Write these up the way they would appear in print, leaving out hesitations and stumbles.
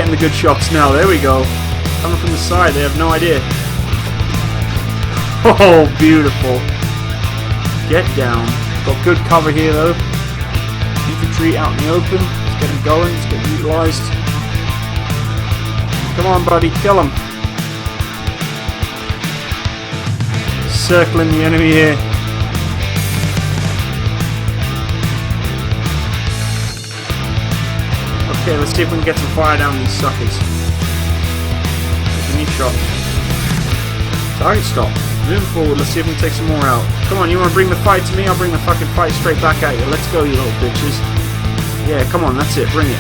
getting the good shots now. There we go. Coming from the side, they have no idea. Oh, beautiful. Get down. Got good cover here though. Infantry out in the open. Let's get them going. Let's get them utilised. Come on, buddy. Kill him. Circling the enemy here. Okay, let's see if we can get some fire down these suckers. Give me a shot. Target stop. Moving forward, let's see if we can take some more out. Come on, you want to bring the fight to me? I'll bring the fucking fight straight back at you. Let's go, you little bitches. Yeah, come on, that's it. Bring it.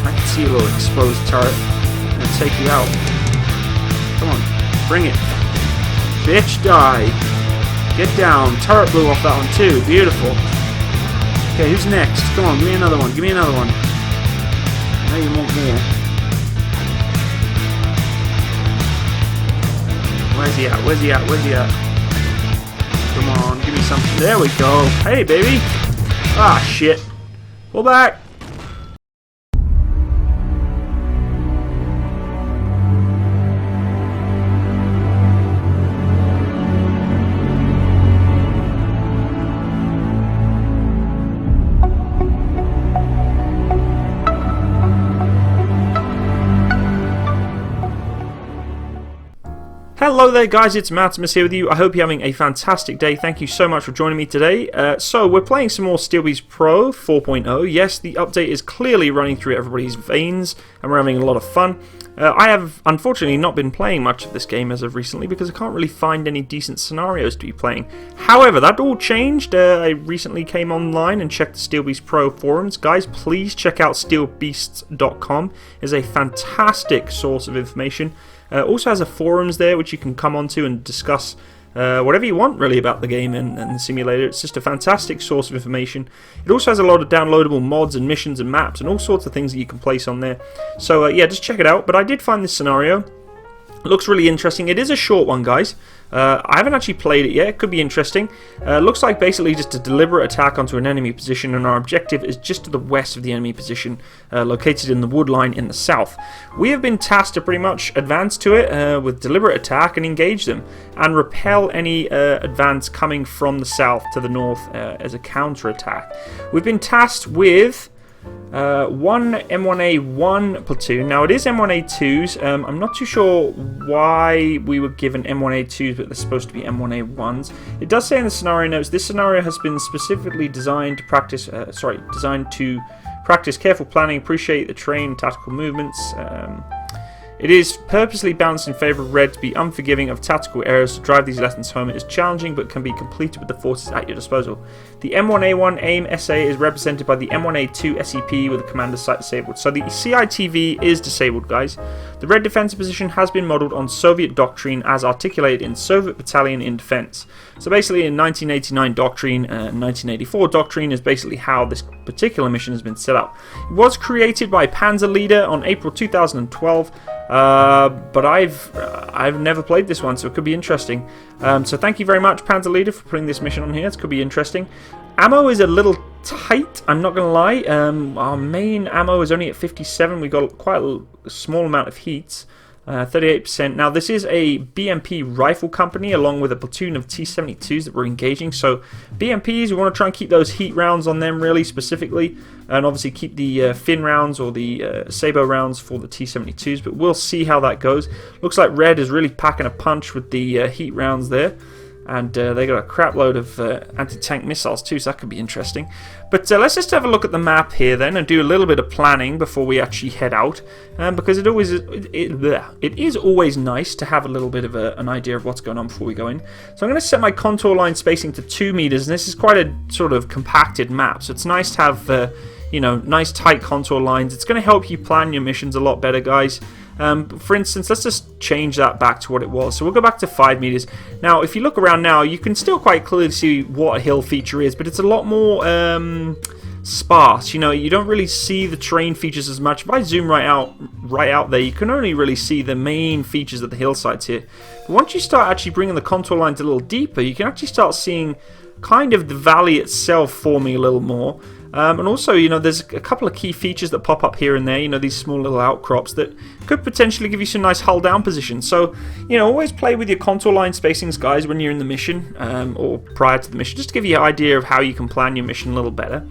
I can see a little exposed turret. I'm gonna take you out. Come on, bring it. Bitch, die. Get down. Turret blew off that one too. Beautiful. Okay, who's next? Come on, give me another one. Give me another one. I know you want more. Where's he at? Where's he at? Where's he at? Come on, give me something. There we go. Hey, baby. Ah, shit. Pull back. Hello there guys, it's Matsimus here with you. I hope you're having a fantastic day. Thank you so much for joining me today. So we're playing some more Steel Beast Pro 4.0. Yes, the update is clearly running through everybody's veins and we're having a lot of fun. I have unfortunately not been playing much of this game as of recently because I can't really find any decent scenarios to be playing. However, that all changed. I recently came online and checked the Steel Beast Pro forums. Guys, please check out steelbeasts.com. It's a fantastic source of information. Also has a forums there which you can come onto and discuss whatever you want really about the game and the simulator. It's just a fantastic source of information. It also has a lot of downloadable mods and missions and maps and all sorts of things that you can place on there. So yeah, just check it out. But I did find this scenario. It looks really interesting. It is a short one, guys. I haven't actually played it yet. It could be interesting. Looks like basically just a deliberate attack onto an enemy position, and our objective is just to the west of the enemy position, located in the wood line in the south. We have been tasked to pretty much advance to it with deliberate attack and engage them, and repel any advance coming from the south to the north as a counter-attack. We've been tasked with one M1A1 Platoon. Now it is M1A2s. I'm not too sure why we were given M1A2s, but they're supposed to be M1A1s. It does say in the scenario notes, this scenario has been specifically designed to practice. Practice careful planning, appreciate the terrain, tactical movements. It is purposely balanced in favour of red to be unforgiving of tactical errors. To drive these lessons home, it is challenging but can be completed with the forces at your disposal. The M1A1 AIM SA is represented by the M1A2 SEP with the commander's sight disabled. So the CITV is disabled, guys. The red defensive position has been modelled on Soviet doctrine as articulated in Soviet Battalion in Defense. So basically in 1989 doctrine and 1984 doctrine is basically how this particular mission has been set up. It was created by Panzer Leader on April 2012. But I've never played this one, so it could be interesting. So thank you very much, Panzer Leader, for putting this mission on here. It could be interesting. Ammo is a little tight, I'm not going to lie. Our main ammo is only at 57. We've got quite a small amount of heats. 38%. Now this is a BMP rifle company along with a platoon of T-72s that we're engaging. So BMPs, we want to try and keep those heat rounds on them really specifically, and obviously keep the fin rounds or the SABOT rounds for the T-72s, but we'll see how that goes. Looks like red is really packing a punch with the heat rounds there. And they got a crap load of anti-tank missiles too, so that could be interesting. But let's just have a look at the map here then and do a little bit of planning before we actually head out, because it is always nice to have a little bit of an idea of what's going on before we go in. So I'm going to set my contour line spacing to 2 meters, and this is quite a sort of compacted map, so it's nice to have you know, nice tight contour lines. It's going to help you plan your missions a lot better, guys. For instance, let's just change that back to what it was. So we'll go back to 5 meters. Now, if you look around now, you can still quite clearly see what a hill feature is, but it's a lot more sparse. You know, you don't really see the terrain features as much. If I zoom right out there, you can only really see the main features of the hillsides here. But once you start actually bringing the contour lines a little deeper, you can actually start seeing kind of the valley itself forming a little more. And also, you know, there's a couple of key features that pop up here and there, you know, these small little outcrops that could potentially give you some nice hull down positions. So, you know, always play with your contour line spacings, guys, when you're in the mission, or prior to the mission, just to give you an idea of how you can plan your mission a little better.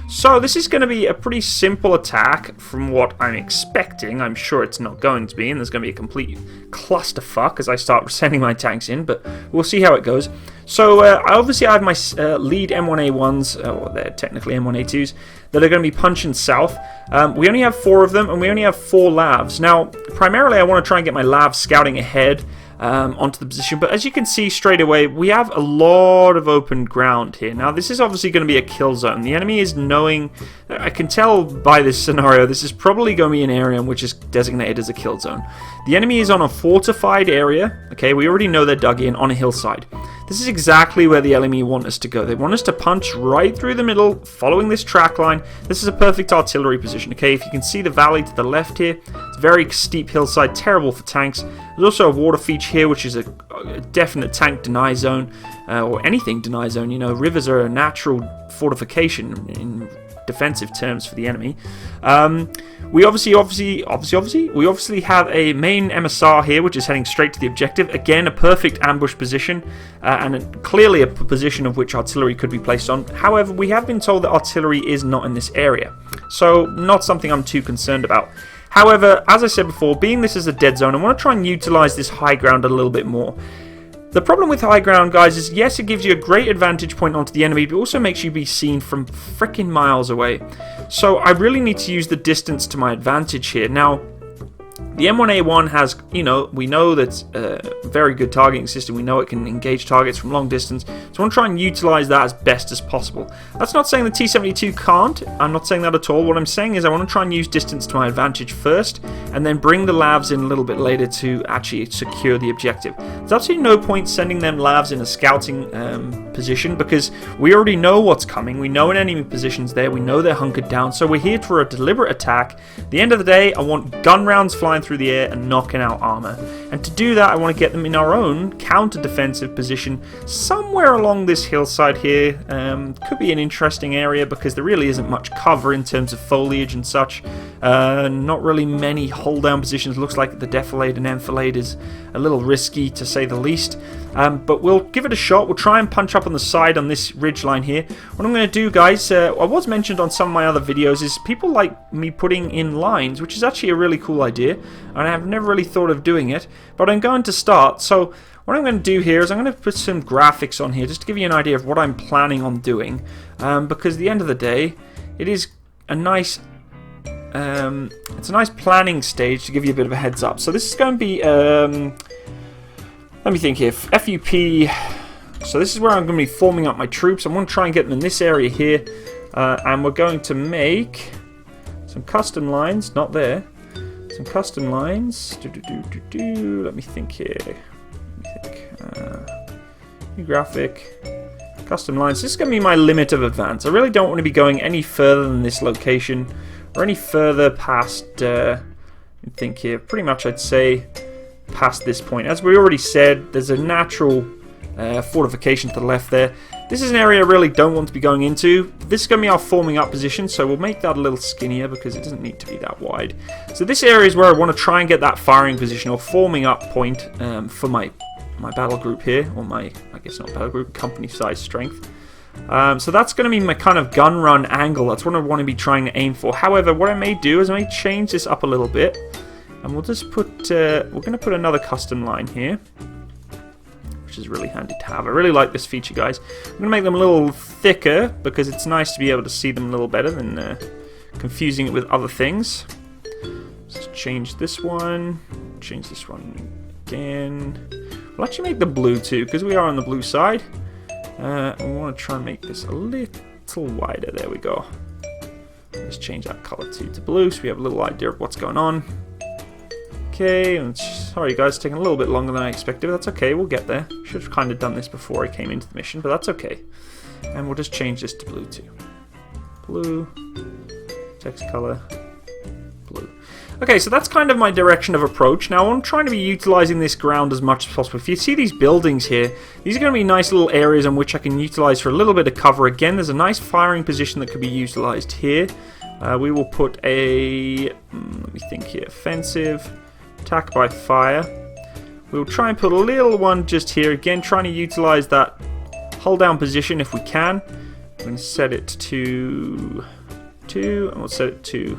So this is going to be a pretty simple attack from what I'm expecting. I'm sure it's not going to be, and there's going to be a complete clusterfuck as I start sending my tanks in, but we'll see how it goes. So obviously I have my lead M1A1s, or they're technically M1A2s, that are going to be punching south. We only have 4 of them, and we only have 4 lavs. Now, primarily I want to try and get my lavs scouting ahead onto the position, but as you can see straight away, we have a lot of open ground here. Now this is obviously going to be a kill zone. The enemy is knowing, I can tell by this scenario, this is probably going to be an area in which is designated as a kill zone. The enemy is on a fortified area, okay, we already know they're dug in on a hillside. This is exactly where the enemy want us to go. They want us to punch right through the middle, following this track line. This is a perfect artillery position, okay? If you can see the valley to the left here, it's a very steep hillside, terrible for tanks. There's also a water feature here, which is a definite tank deny zone, or anything deny zone. You know, rivers are a natural fortification in defensive terms for the enemy. We obviously have a main MSR here, which is heading straight to the objective. Again, a perfect ambush position, and clearly a position of which artillery could be placed on. However, we have been told that artillery is not in this area, so not something I'm too concerned about. However, as I said before, being this is a dead zone, I want to try and utilize this high ground a little bit more. The problem with high ground, guys, is yes, it gives you a great advantage point onto the enemy, but it also makes you be seen from freaking miles away. So I really need to use the distance to my advantage here. Now, the M1A1 has, you know, we know that's a very good targeting system. We know it can engage targets from long distance. So I want to try and utilize that as best as possible. That's not saying the T-72 can't. I'm not saying that at all. What I'm saying is I want to try and use distance to my advantage first, and then bring the lavs in a little bit later to actually secure the objective. There's absolutely no point sending them lavs in a scouting position, because we already know what's coming. We know an enemy position's there. We know they're hunkered down. So we're here for a deliberate attack. At the end of the day, I want gun rounds flying through the air and knocking out armor. And to do that, I want to get them in our own counter-defensive position somewhere along this hillside here. Could be an interesting area because there really isn't much cover in terms of foliage and such. Not really many hold-down positions. Looks like the defilade and enfilade is a little risky, to say the least. But we'll give it a shot. We'll try and punch up on the side on this ridge line here. What I'm going to do, guys, I was mentioned on some of my other videos, is people like me putting in lines, which is actually a really cool idea, and I've never really thought of doing it, but I'm going to start. So what I'm going to do here is I'm going to put some graphics on here just to give you an idea of what I'm planning on doing, because at the end of the day, it is a nice it's a nice planning stage to give you a bit of a heads up. So this is going to be let me think here. FUP. So this is where I'm going to be forming up my troops. I'm going to try and get them in this area here. And we're going to make some custom lines. Not there. Some custom lines. Let me think here. New graphic. Custom lines. This is going to be my limit of advance. I really don't want to be going any further than this location. Or any further past... let me think here. Pretty much I'd say... past this point. As we already said, there's a natural fortification to the left there. This is an area I really don't want to be going into. This is going to be our forming up position, so we'll make that a little skinnier because it doesn't need to be that wide. So this area is where I want to try and get that firing position or forming up point for my battle group here, or my, I guess not battle group, company size strength. So that's going to be my kind of gun run angle. That's what I want to be trying to aim for. However, what I may do is I may change this up a little bit. And we'll just put, we're going to put another custom line here, which is really handy to have. I really like this feature, guys. I'm going to make them a little thicker because it's nice to be able to see them a little better than confusing it with other things. Let's change this one again. We'll actually make the blue too, because we are on the blue side. And we want to try and make this a little wider. There we go. Let's change that color to blue so we have a little idea of what's going on. Okay, and sorry guys, it's taking a little bit longer than I expected, but that's okay, we'll get there. Should have kind of done this before I came into the mission, but that's okay. And we'll just change this to blue too. Blue, text color, blue. Okay, so that's kind of my direction of approach. Now, I'm trying to be utilizing this ground as much as possible. If you see these buildings here, these are going to be nice little areas in which I can utilize for a little bit of cover. Again, there's a nice firing position that could be utilized here. We will put a, let me think here, offensive, attack by fire. We'll try and put a little one just here. Again, trying to utilize that hold down position if we can. I'm going to set it to 2, and we'll set it to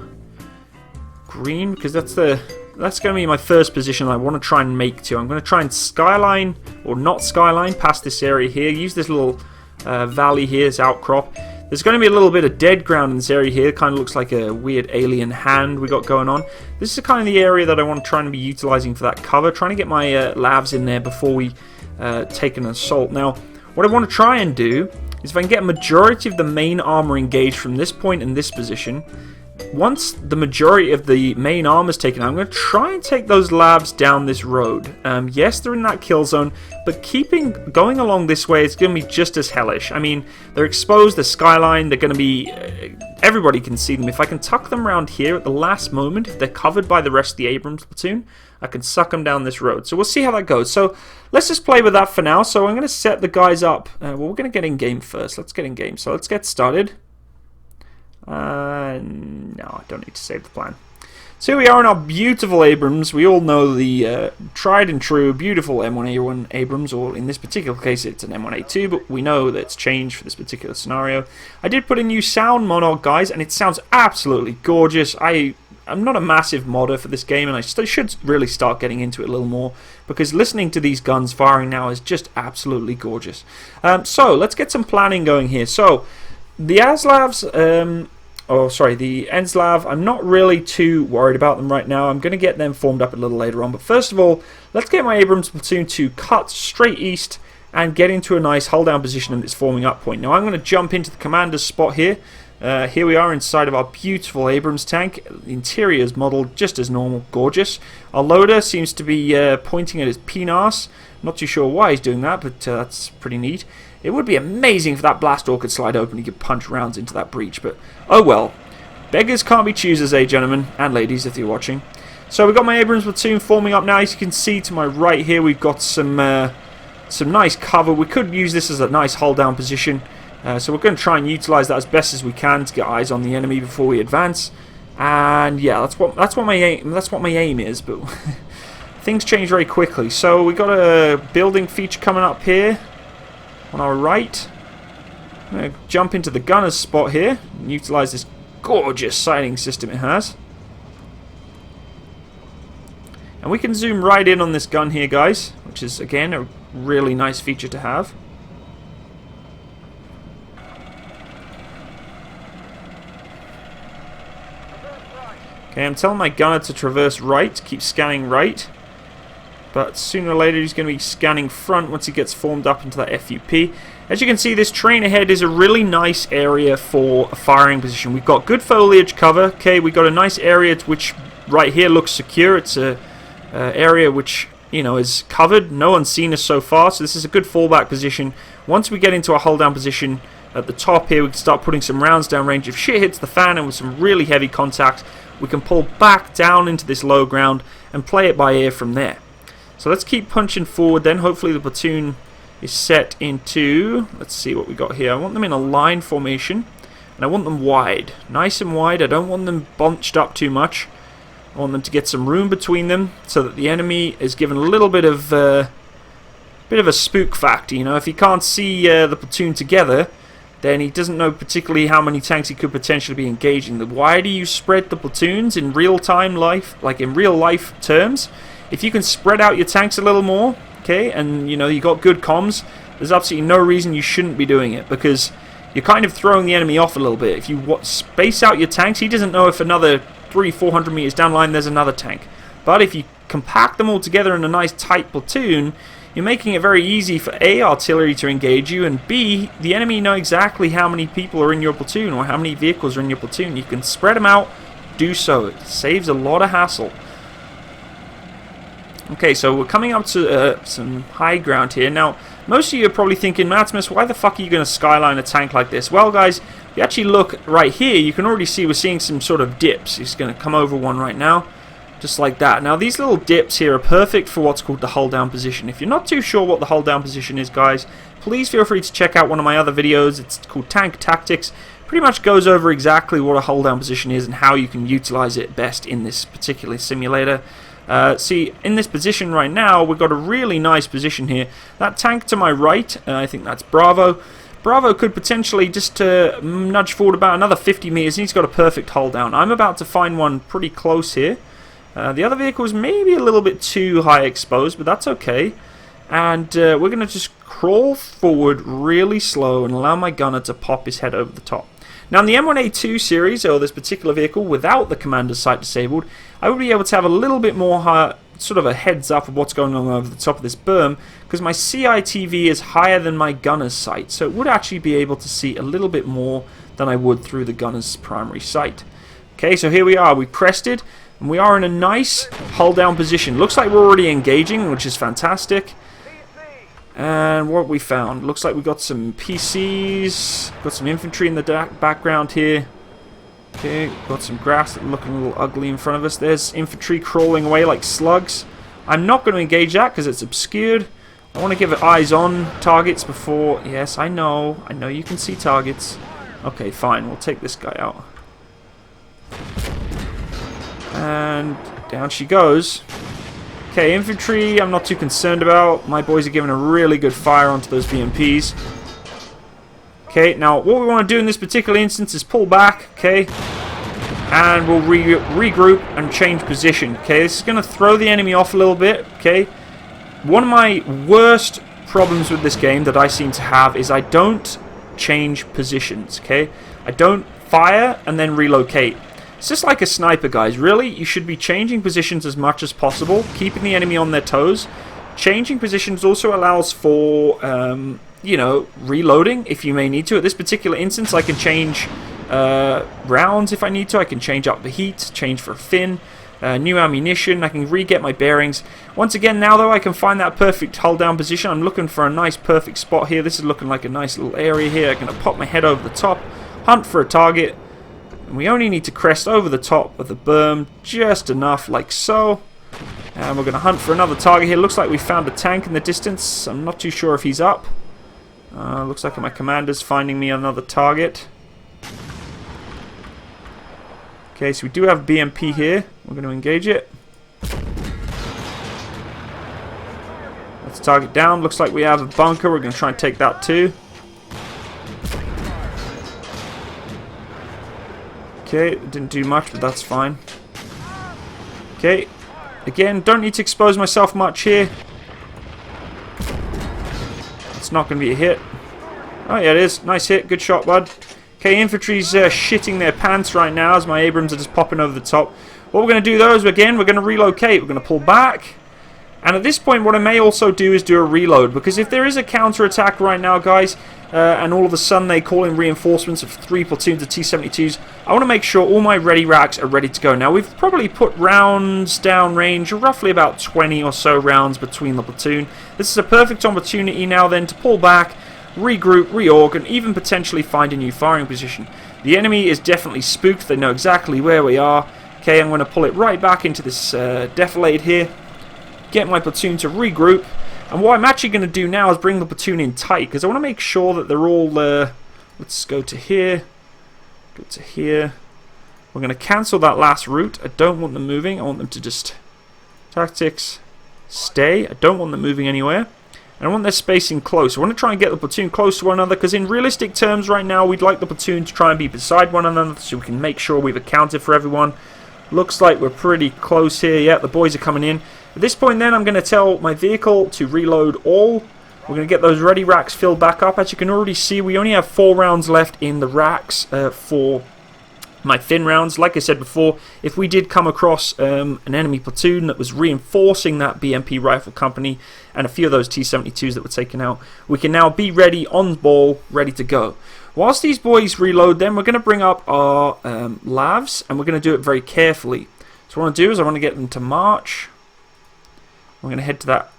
green, because that's going to be my first position I want to try and make to. I'm going to try and skyline, or not skyline, past this area here. Use this little valley here, this outcrop. There's going to be a little bit of dead ground in this area here. It kind of looks like a weird alien hand we got going on. This is kind of the area that I want to try and be utilizing for that cover. Trying to get my lavs in there before we take an assault. Now, what I want to try and do is if I can get a majority of the main armor engaged from this point in this position. Once the majority of the main armor is taken out, I'm going to try and take those labs down this road. Yes, they're in that kill zone, but going along this way, it's going to be just as hellish. I mean, they're exposed, the skyline, they're going to be... everybody can see them. If I can tuck them around here at the last moment, if they're covered by the rest of the Abrams platoon, I can suck them down this road. So we'll see how that goes. So let's just play with that for now. So I'm going to set the guys up. Well, we're going to get in game first. Let's get in game. So let's get started. No, I don't need to save the plan. So here we are in our beautiful Abrams. We all know the tried and true beautiful M1A1 Abrams, or in this particular case it's an M1A2, but we know that it's changed for this particular scenario. I did put a new sound monog, guys, and it sounds absolutely gorgeous. I'm not a massive modder for this game, and I should really start getting into it a little more, because listening to these guns firing now is just absolutely gorgeous. So let's get some planning going here. So the Aslavs, the Enslav, I'm not really too worried about them right now. I'm going to get them formed up a little later on. But first of all, let's get my Abrams platoon to cut straight east and get into a nice hold down position in this forming up point. Now I'm going to jump into the commander's spot here. Here we are inside of our beautiful Abrams tank. The interior is modelled just as normal, gorgeous. Our loader seems to be pointing at his penis. Not too sure why he's doing that, but that's pretty neat. It would be amazing if that blast door could slide open and you could punch rounds into that breach, but oh well. Beggars can't be choosers, eh, gentlemen and ladies, if you're watching. So we've got my Abrams platoon forming up now. As you can see to my right here, we've got some nice cover. We could use this as a nice hold down position. So we're going to try and utilize that as best as we can to get eyes on the enemy before we advance. And yeah, that's what my aim is, but things change very quickly. So we got a building feature coming up here on our right. I'm going to jump into the gunner's spot here and utilize this gorgeous sighting system it has. And we can zoom right in on this gun here, guys, which is again a really nice feature to have. Okay, I'm telling my gunner to traverse right, keep scanning right. But sooner or later he's going to be scanning front once he gets formed up into that FUP. As you can see, this terrain ahead is a really nice area for a firing position. We've got good foliage cover. Okay, we've got a nice area which right here looks secure. It's a area which, you know, is covered. No one's seen us so far, so this is a good fallback position. Once we get into a hold down position at the top here, we can start putting some rounds down range. If shit hits the fan and with some really heavy contact, we can pull back down into this low ground and play it by ear from there. So let's keep punching forward then. Hopefully the platoon is set into, let's see what we got here. I want them in a line formation, and I want them wide. Nice and wide. I don't want them bunched up too much. I want them to get some room between them so that the enemy is given a little bit of a spook factor. You know, if he can't see the platoon together, then he doesn't know particularly how many tanks he could potentially be engaging. The wider you spread the platoons in real-time life, like in real-life terms, if you can spread out your tanks a little more, okay, and you know you got good comms, there's absolutely no reason you shouldn't be doing it, because you're kind of throwing the enemy off a little bit. If you space out your tanks, he doesn't know if another 300-400 meters down line there's another tank. But if you compact them all together in a nice tight platoon, you're making it very easy for A, artillery to engage you, and B, the enemy know exactly how many people are in your platoon or how many vehicles are in your platoon. You can spread them out, do so. It saves a lot of hassle. Okay, so we're coming up to some high ground here. Now, most of you are probably thinking, Matsimus, why the fuck are you going to skyline a tank like this? Well, guys, if you actually look right here, you can already see we're seeing some sort of dips. He's going to come over one right now. Just like that. Now these little dips here are perfect for what's called the hold down position. If you're not too sure what the hold down position is, guys, please feel free to check out one of my other videos. It's called Tank Tactics. Pretty much goes over exactly what a hold down position is and how you can utilize it best in this particular simulator. See, in this position right now, we've got a really nice position here. That tank to my right, I think that's Bravo. Bravo could potentially just nudge forward about another 50 meters. He's got a perfect hold down. I'm about to find one pretty close here. The other vehicle is maybe a little bit too high exposed, but that's okay. And we're going to just crawl forward really slow and allow my gunner to pop his head over the top. Now in the M1A2 series, or this particular vehicle, without the commander's sight disabled, I would be able to have a little bit more sort of a heads up of what's going on over the top of this berm, because my CITV is higher than my gunner's sight, so it would actually be able to see a little bit more than I would through the gunner's primary sight. Okay, so here we are, we crested, and we are in a nice hull down position. Looks like we're already engaging, which is fantastic. And what we found, looks like we got some PCs, got some infantry in the background here. Okay, got some grass that looking a little ugly in front of us. There's infantry crawling away like slugs. I'm not going to engage that because it's obscured. I want to give it eyes on targets before. Yes, I know you can see targets. Okay, fine, we'll take this guy out. And down she goes. Okay, infantry I'm not too concerned about. My boys are giving a really good fire onto those BMPs. Okay, now what we want to do in this particular instance is pull back, okay, and we'll regroup and change position. Okay, this is going to throw the enemy off a little bit. Okay, one of my worst problems with this game that I seem to have is I don't change positions. Okay, I don't fire and then relocate. It's just like a sniper, guys. Really, you should be changing positions as much as possible, keeping the enemy on their toes. Changing positions also allows for, you know, reloading if you may need to. At this particular instance, I can change rounds if I need to. I can change up the heat, change for fin, new ammunition. I can re-get my bearings. Once again, now though, I can find that perfect hull down position. I'm looking for a nice perfect spot here. This is looking like a nice little area here. I'm going to pop my head over the top, hunt for a target. And we only need to crest over the top of the berm just enough, like so. And we're going to hunt for another target here. Looks like we found a tank in the distance. I'm not too sure if he's up. Looks like my commander's finding me another target. Okay, so we do have BMP here. We're going to engage it. Let's target down. Looks like we have a bunker. We're going to try and take that too. Okay, it didn't do much, but that's fine. Okay, again, don't need to expose myself much here. It's not going to be a hit. Oh, yeah, it is. Nice hit. Good shot, bud. Okay, infantry's shitting their pants right now as my Abrams are just popping over the top. What we're going to do, though, is, again, we're going to relocate. We're going to pull back. And at this point, what I may also do is do a reload. Because if there is a counter-attack right now, guys, and all of a sudden they call in reinforcements of 3 platoons of T-72s, I want to make sure all my ready racks are ready to go. Now, we've probably put rounds down range, roughly about 20 or so rounds between the platoon. This is a perfect opportunity now then to pull back, regroup, reorg, and even potentially find a new firing position. The enemy is definitely spooked. They know exactly where we are. Okay, I'm going to pull it right back into this defilade here. Get my platoon to regroup. And what I'm actually going to do now is bring the platoon in tight, because I want to make sure that they're all... let's go to here. Go to here. We're going to cancel that last route. I don't want them moving. I want them to just... Tactics. Stay. I don't want them moving anywhere. And I want their spacing close. I want to try and get the platoon close to one another, because in realistic terms right now, we'd like the platoon to try and be beside one another so we can make sure we've accounted for everyone. Looks like we're pretty close here. Yeah, the boys are coming in. At this point then, I'm going to tell my vehicle to reload all. We're going to get those ready racks filled back up. As you can already see, we only have 4 rounds left in the racks for my thin rounds. Like I said before, if we did come across an enemy platoon that was reinforcing that BMP rifle company and a few of those T-72s that were taken out, we can now be ready, on ball, ready to go. Whilst these boys reload them, we're going to bring up our lavs, and we're going to do it very carefully. So what I want to do is I want to get them to march. We're going to head to that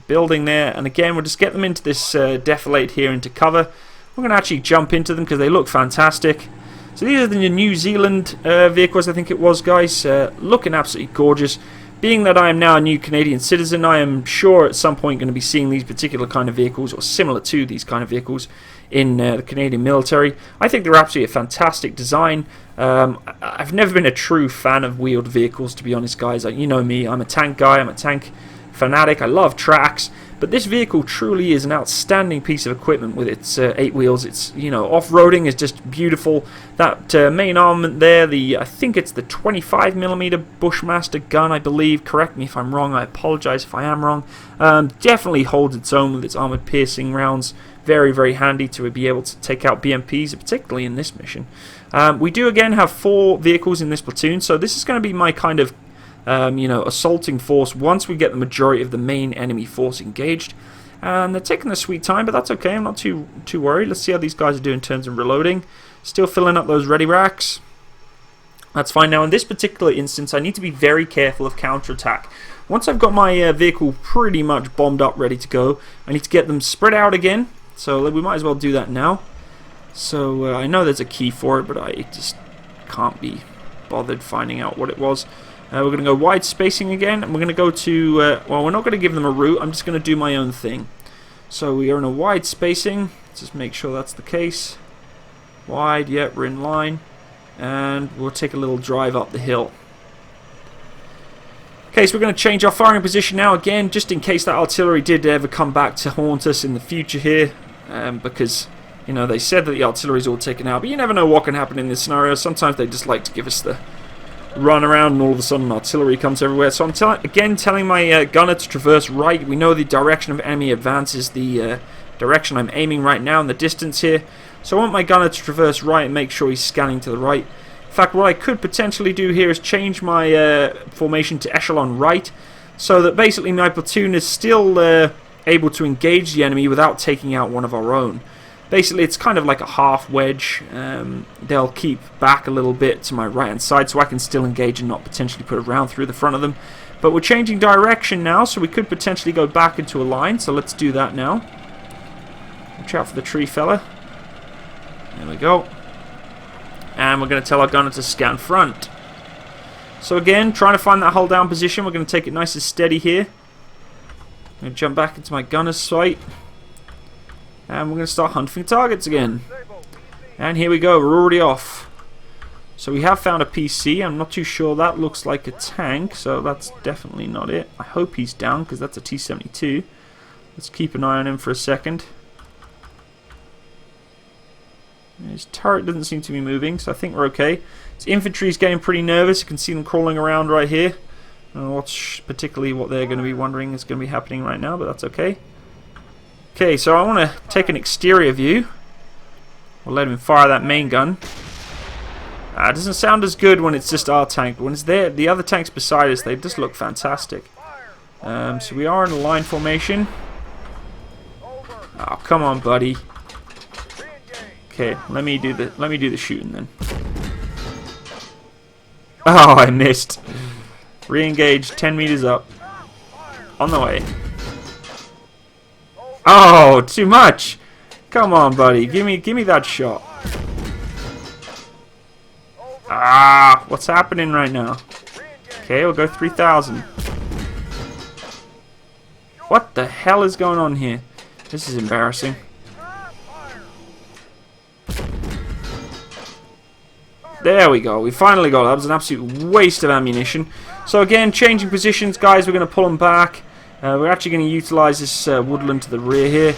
building there, and again we'll just get them into this defilade here into cover. We're going to actually jump into them because they look fantastic. So these are the New Zealand vehicles, I think it was, guys. Looking absolutely gorgeous. Being that I am now a new Canadian citizen, I am sure at some point going to be seeing these particular kind of vehicles, or similar to these kind of vehicles, in the Canadian military. I think they're absolutely a fantastic design. I've never been a true fan of wheeled vehicles, to be honest, guys. You know me, I'm a tank guy, I'm a tank fanatic, I love tracks. But this vehicle truly is an outstanding piece of equipment with its 8 wheels. It's, you know, off-roading is just beautiful. That main armament there, I think it's the 25mm Bushmaster gun, I believe. Correct me if I'm wrong, I apologize if I am wrong. Definitely holds its own with its armored piercing rounds. Very, very handy to be able to take out BMPs, particularly in this mission. We do again have 4 vehicles in this platoon, so this is going to be my kind of you know, assaulting force once we get the majority of the main enemy force engaged. And they're taking their sweet time, but that's okay. I'm not too worried. Let's see how these guys are doing in terms of reloading. Still filling up those ready racks. That's fine. Now, in this particular instance, I need to be very careful of counterattack. Once I've got my vehicle pretty much bombed up, ready to go, I need to get them spread out again. So we might as well do that now. So I know there's a key for it, but I just can't be bothered finding out what it was. We're going to go wide spacing again, and we're going to go to, well, we're not going to give them a route, I'm just going to do my own thing. So we are in a wide spacing, let's just make sure that's the case. Wide, yep, we're in line, and we'll take a little drive up the hill. Okay, so we're going to change our firing position now again, just in case that artillery did ever come back to haunt us in the future here, because, you know, they said that the artillery's all taken out, but you never know what can happen in this scenario. Sometimes they just like to give us the run around and all of a sudden artillery comes everywhere. So I'm again telling my gunner to traverse right. We know the direction of enemy advance is the direction I'm aiming right now in the distance here. So I want my gunner to traverse right and make sure he's scanning to the right. In fact, what I could potentially do here is change my formation to echelon right, so that basically my platoon is still able to engage the enemy without taking out one of our own. Basically, it's kind of like a half wedge. They'll keep back a little bit to my right-hand side, so I can still engage and not potentially put a round through the front of them. But we're changing direction now, so we could potentially go back into a line. So let's do that now. Watch out for the tree fella. There we go. And we're going to tell our gunner to scan front. So again, trying to find that hold down position. We're going to take it nice and steady here. I'm going to jump back into my gunner's sight. And we're going to start hunting targets again. And here we go, we're already off. So we have found a PC. I'm not too sure. That looks like a tank, so that's definitely not it. I hope he's down, because that's a T-72. Let's keep an eye on him for a second. His turret doesn't seem to be moving, so I think we're okay. His infantry's getting pretty nervous. You can see them crawling around right here. I don't know particularly what they're going to be wondering is going to be happening right now, but that's okay. Okay, so I want to take an exterior view. We'll let him fire that main gun. It doesn't sound as good when it's just our tank, but when it's there, the other tanks beside us, they just look fantastic. So we are in a line formation. Oh, come on, buddy. Okay, let me do the shooting then. Oh, I missed. Re-engage, 10 meters up. On the way. Oh, too much! Come on, buddy. Give me that shot. Ah, what's happening right now? Okay, we'll go 3,000. What the hell is going on here? This is embarrassing. There we go. We finally got it. That was an absolute waste of ammunition. So again, changing positions, guys. We're going to pull them back. We're actually going to utilize this woodland to the rear here.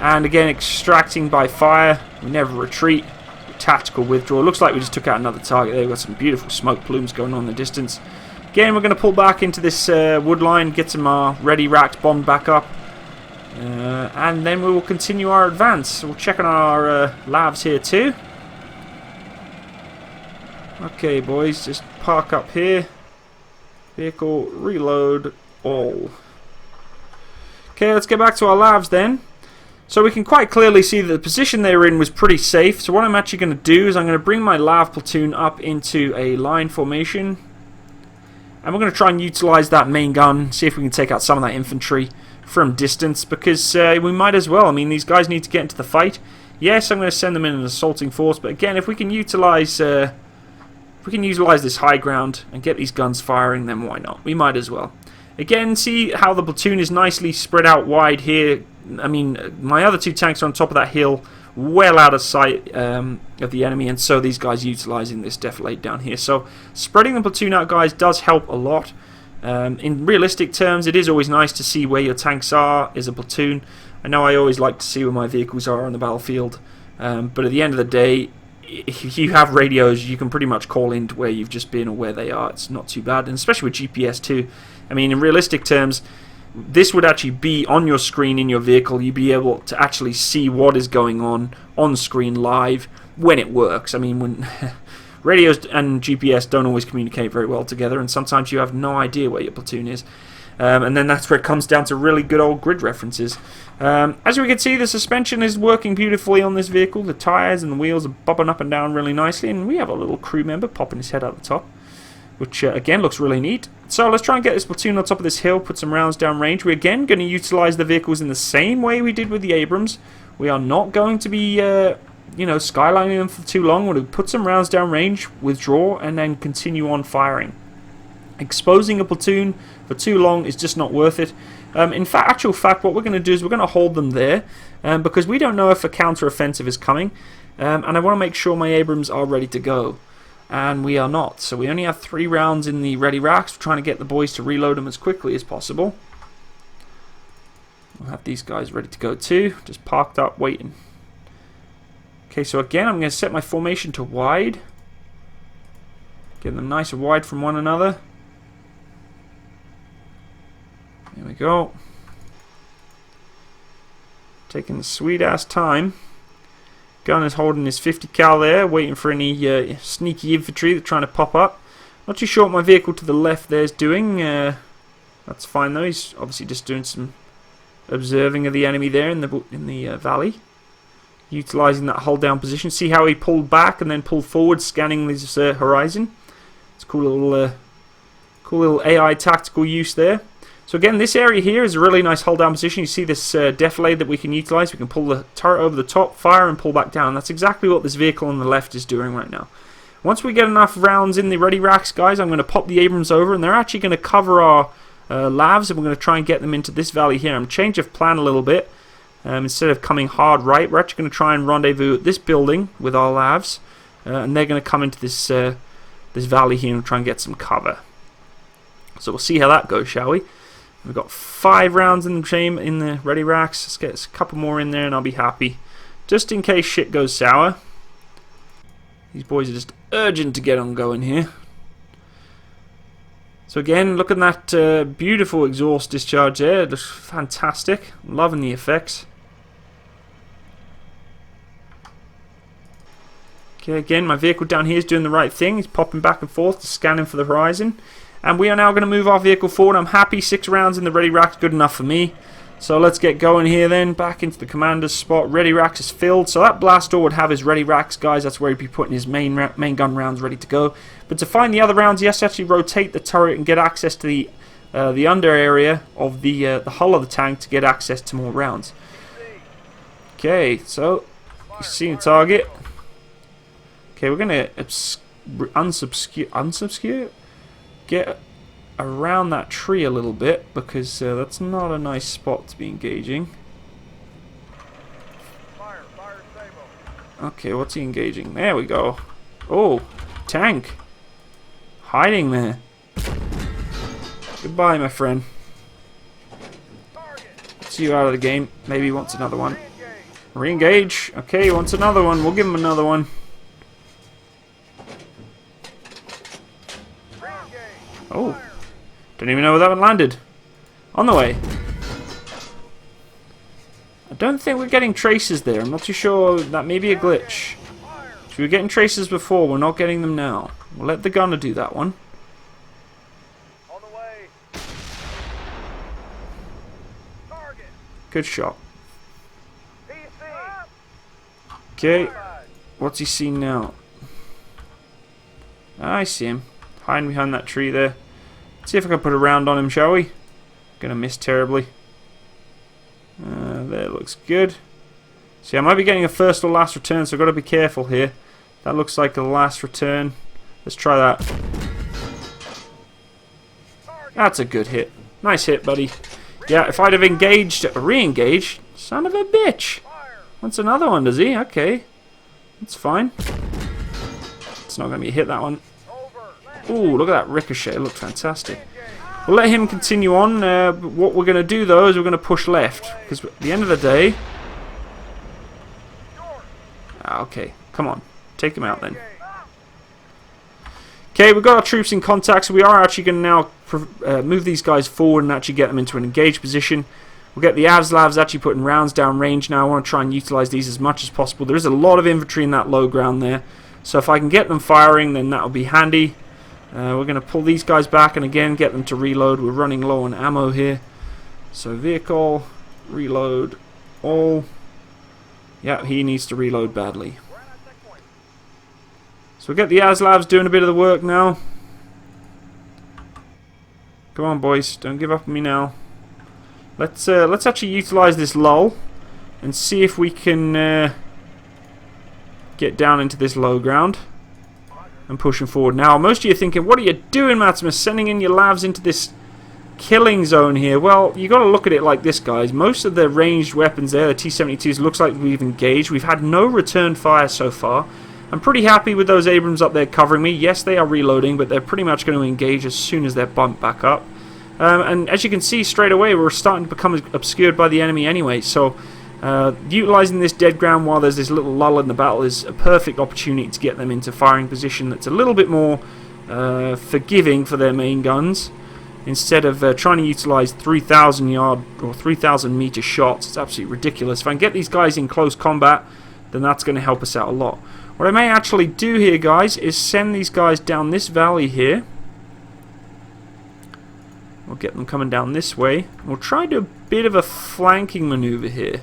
And again, extracting by fire. We never retreat. Tactical withdrawal. Looks like we just took out another target there. We've got some beautiful smoke plumes going on in the distance. Again, we're going to pull back into this wood line, get some ready racks bombed back up. And then we will continue our advance. We'll check on our lavs here too. Okay, boys, just park up here. Vehicle, reload, all. Okay, let's get back to our lavs then. So we can quite clearly see that the position they were in was pretty safe. So what I'm actually going to do is I'm going to bring my lav platoon up into a line formation. And we're going to try and utilize that main gun, see if we can take out some of that infantry from distance, because we might as well. I mean, these guys need to get into the fight. Yes, I'm going to send them in an assaulting force, but again, if we can utilize this high ground and get these guns firing, then why not? We might as well. Again, see how the platoon is nicely spread out wide here. I mean, my other two tanks are on top of that hill, well out of sight of the enemy, and so these guys utilizing this defilade down here. So spreading the platoon out, guys, does help a lot. In realistic terms, it is always nice to see where your tanks are as a platoon. I know I always like to see where my vehicles are on the battlefield, but at the end of the day, if you have radios, you can pretty much call into where you've just been or where they are. It's not too bad, and especially with GPS too. I mean, in realistic terms, this would actually be on your screen in your vehicle. You'd be able to actually see what is going on screen live when it works. I mean, when radios and GPS don't always communicate very well together, and sometimes you have no idea where your platoon is. And then that's where it comes down to really good old grid references. As we can see, the suspension is working beautifully on this vehicle. The tyres and the wheels are bobbing up and down really nicely, and we have a little crew member popping his head out the top, which again looks really neat. So let's try and get this platoon on top of this hill, put some rounds down range. We're again going to utilise the vehicles in the same way we did with the Abrams. We are not going to be skylining them for too long. We're going to put some rounds down range, withdraw, and then continue on firing. Exposing a platoon for too long is just not worth it. In actual fact, what we're going to do is we're going to hold them there because we don't know if a counter-offensive is coming, and I want to make sure my Abrams are ready to go, and we are not. So we only have 3 rounds in the ready racks. We're trying to get the boys to reload them as quickly as possible. We'll have these guys ready to go too, just parked up waiting. Okay, so again, I'm going to set my formation to wide, get them nice and wide from one another. There we go. Taking the sweet ass time. Gun is holding his 50 cal there, waiting for any sneaky infantry that's trying to pop up. Not too sure what my vehicle to the left there is doing. That's fine though. He's obviously just doing some observing of the enemy there in the valley, utilizing that hold down position. See how he pulled back and then pulled forward, scanning this horizon. It's a cool little AI tactical use there. So again, this area here is a really nice hold down position. You see this defilade that we can utilize. We can pull the turret over the top, fire, and pull back down. That's exactly what this vehicle on the left is doing right now. Once we get enough rounds in the ready racks, guys, I'm going to pop the Abrams over, and they're actually going to cover our lavs, and we're going to try and get them into this valley here. I'm change of plan a little bit. Instead of coming hard right, we're actually going to try and rendezvous at this building with our lavs, and they're going to come into this this valley here and try and get some cover. So we'll see how that goes, shall we? We've got 5 rounds in the chamber in the ready racks. Let's get a couple more in there and I'll be happy. Just in case shit goes sour. These boys are just urgent to get on going here. So again, look at that beautiful exhaust discharge there. It looks fantastic. I'm loving the effects. Okay, again, my vehicle down here is doing the right thing. He's popping back and forth, scanning for the horizon. And we are now going to move our vehicle forward. I'm happy. 6 rounds in the ready racks, good enough for me. So let's get going here then. Back into the commander's spot. Ready racks is filled. So that blast door would have his ready racks, guys. That's where he'd be putting his main gun rounds ready to go. But to find the other rounds, he has to actually rotate the turret and get access to the under area of the hull of the tank to get access to more rounds. Okay, so you see the target. Okay, we're going to unsubscure. Get around that tree a little bit because that's not a nice spot to be engaging. Okay, what's he engaging? There we go. Oh, tank. Hiding there. Goodbye, my friend. Gets you out of the game. Maybe he wants another one. Re-engage. Okay, he wants another one. We'll give him another one. Oh, don't even know where that one landed. On the way. I don't think we're getting traces there. I'm not too sure. That may be a glitch. So we were getting traces before. We're not getting them now. We'll let the gunner do that one. On the way. Target. Good shot. Okay. What's he seen now? I see him. Hiding behind that tree there. Let's see if I can put a round on him, shall we? Gonna miss terribly. There, looks good. So yeah, I might be getting a first or last return, so I've got to be careful here. That looks like a last return. Let's try that. That's a good hit. Nice hit, buddy. Yeah, if I'd have engaged, re-engaged, son of a bitch. Wants another one, does he? Okay. That's fine. It's not going to be a hit, that one. Ooh, look at that ricochet. It looked fantastic. We'll let him continue on. What we're going to do, though, is we're going to push left. Because at the end of the day... okay, come on. Take him out, then. Okay, we've got our troops in contact, so we are actually going to now move these guys forward and actually get them into an engaged position. We'll get the Avslavs actually putting rounds down range now. I want to try and utilise these as much as possible. There is a lot of infantry in that low ground there. So if I can get them firing, then that'll be handy. We're going to pull these guys back and again get them to reload. We're running low on ammo here. So vehicle, reload, all. Yeah, he needs to reload badly. So we'll get the Avslavs doing a bit of the work now. Come on, boys. Don't give up on me now. Let's actually utilise this lull and see if we can get down into this low ground and pushing forward. Now, most of you are thinking, what are you doing, Matsimus? Sending in your lavs into this killing zone here. Well, you got to look at it like this, guys. Most of the ranged weapons there, the T-72s, looks like we've engaged. We've had no return fire so far. I'm pretty happy with those Abrams up there covering me. Yes, they are reloading, but they're pretty much going to engage as soon as they're bumped back up. And as you can see straight away, we're starting to become obscured by the enemy anyway. So, utilising this dead ground while there's this little lull in the battle is a perfect opportunity to get them into firing position that's a little bit more forgiving for their main guns. Instead of trying to utilise 3,000 yard or 3,000 meter shots. It's absolutely ridiculous. If I can get these guys in close combat, then that's going to help us out a lot. What I may actually do here, guys, is send these guys down this valley here. We'll get them coming down this way. We'll try to do a bit of a flanking maneuver here.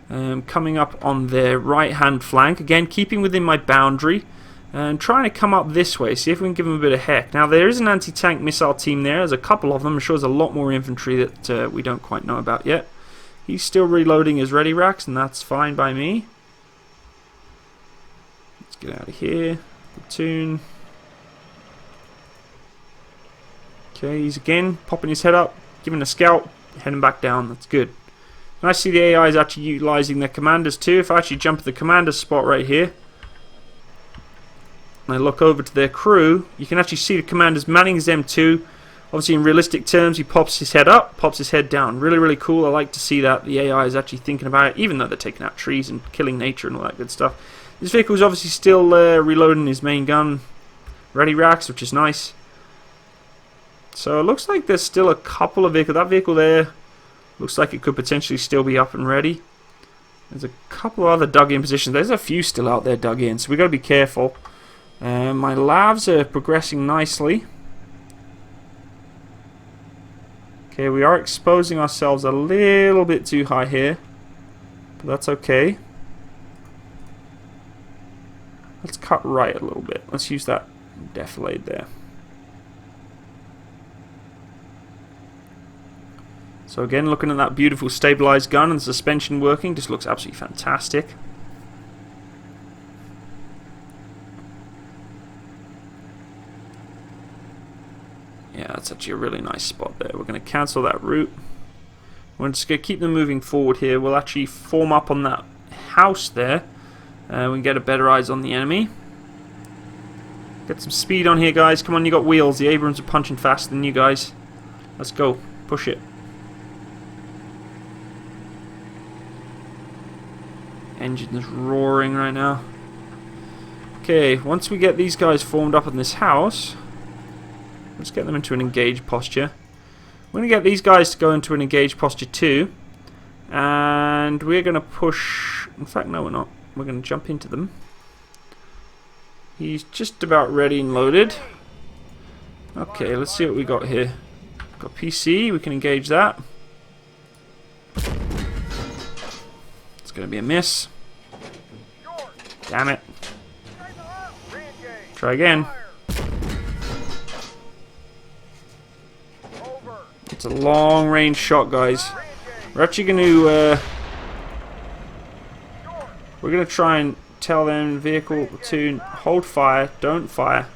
Coming up on their right-hand flank. Again, keeping within my boundary. And trying to come up this way. See if we can give them a bit of heck. Now, there is an anti-tank missile team there. There's a couple of them. I'm sure there's a lot more infantry that we don't quite know about yet. He's still reloading his ready racks, and that's fine by me. Let's get out of here. Platoon. Okay, he's again popping his head up, giving a scout, heading back down. That's good. Nice to see the AI is actually utilising their commanders too. If I actually jump to the commander's spot right here, and I look over to their crew, you can actually see the commander's manning his M2. Obviously, in realistic terms, he pops his head up, pops his head down. Really, really cool. I like to see that the AI is actually thinking about it, even though they're taking out trees and killing nature and all that good stuff. This vehicle is obviously still reloading his main gun ready racks, which is nice. So it looks like there's still a couple of vehicles. That vehicle there looks like it could potentially still be up and ready. There's a couple of other dug-in positions. There's a few still out there dug in, so we've got to be careful. My lavs are progressing nicely. Okay, we are exposing ourselves a little bit too high here, but that's okay. Let's cut right a little bit. Let's use that defilade there. So again, looking at that beautiful stabilized gun and the suspension working, just looks absolutely fantastic. Yeah, that's actually a really nice spot there. We're going to cancel that route. We're just going to keep them moving forward here. We'll actually form up on that house there. We can get a better eyes on the enemy. Get some speed on here, guys. Come on, you got wheels. The Abrams are punching faster than you guys. Let's go. Push it. Engine's roaring right now. Okay, once we get these guys formed up in this house, let's get them into an engaged posture. We're going to get these guys to go into an engaged posture too. And we're going to push... In fact, no, we're not. We're going to jump into them. He's just about ready and loaded. Okay, let's see what we got here. Got PC, we can engage that. It's going to be a miss. Damn it. Try again. It's a long range shot, guys. We're actually going to We're going to try and tell them vehicle platoon, hold fire, don't fire.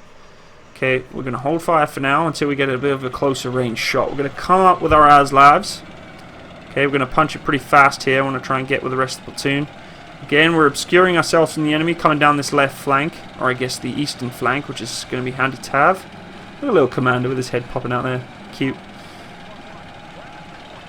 Okay, we're going to hold fire for now until we get a bit of a closer range shot. We're going to come up with our ASLAVs. Okay, we're going to punch it pretty fast here. I want to try and get with the rest of the platoon. Again, we're obscuring ourselves from the enemy coming down this left flank, or I guess the eastern flank, which is going to be handy to have. Look at a little commander with his head popping out there. Cute.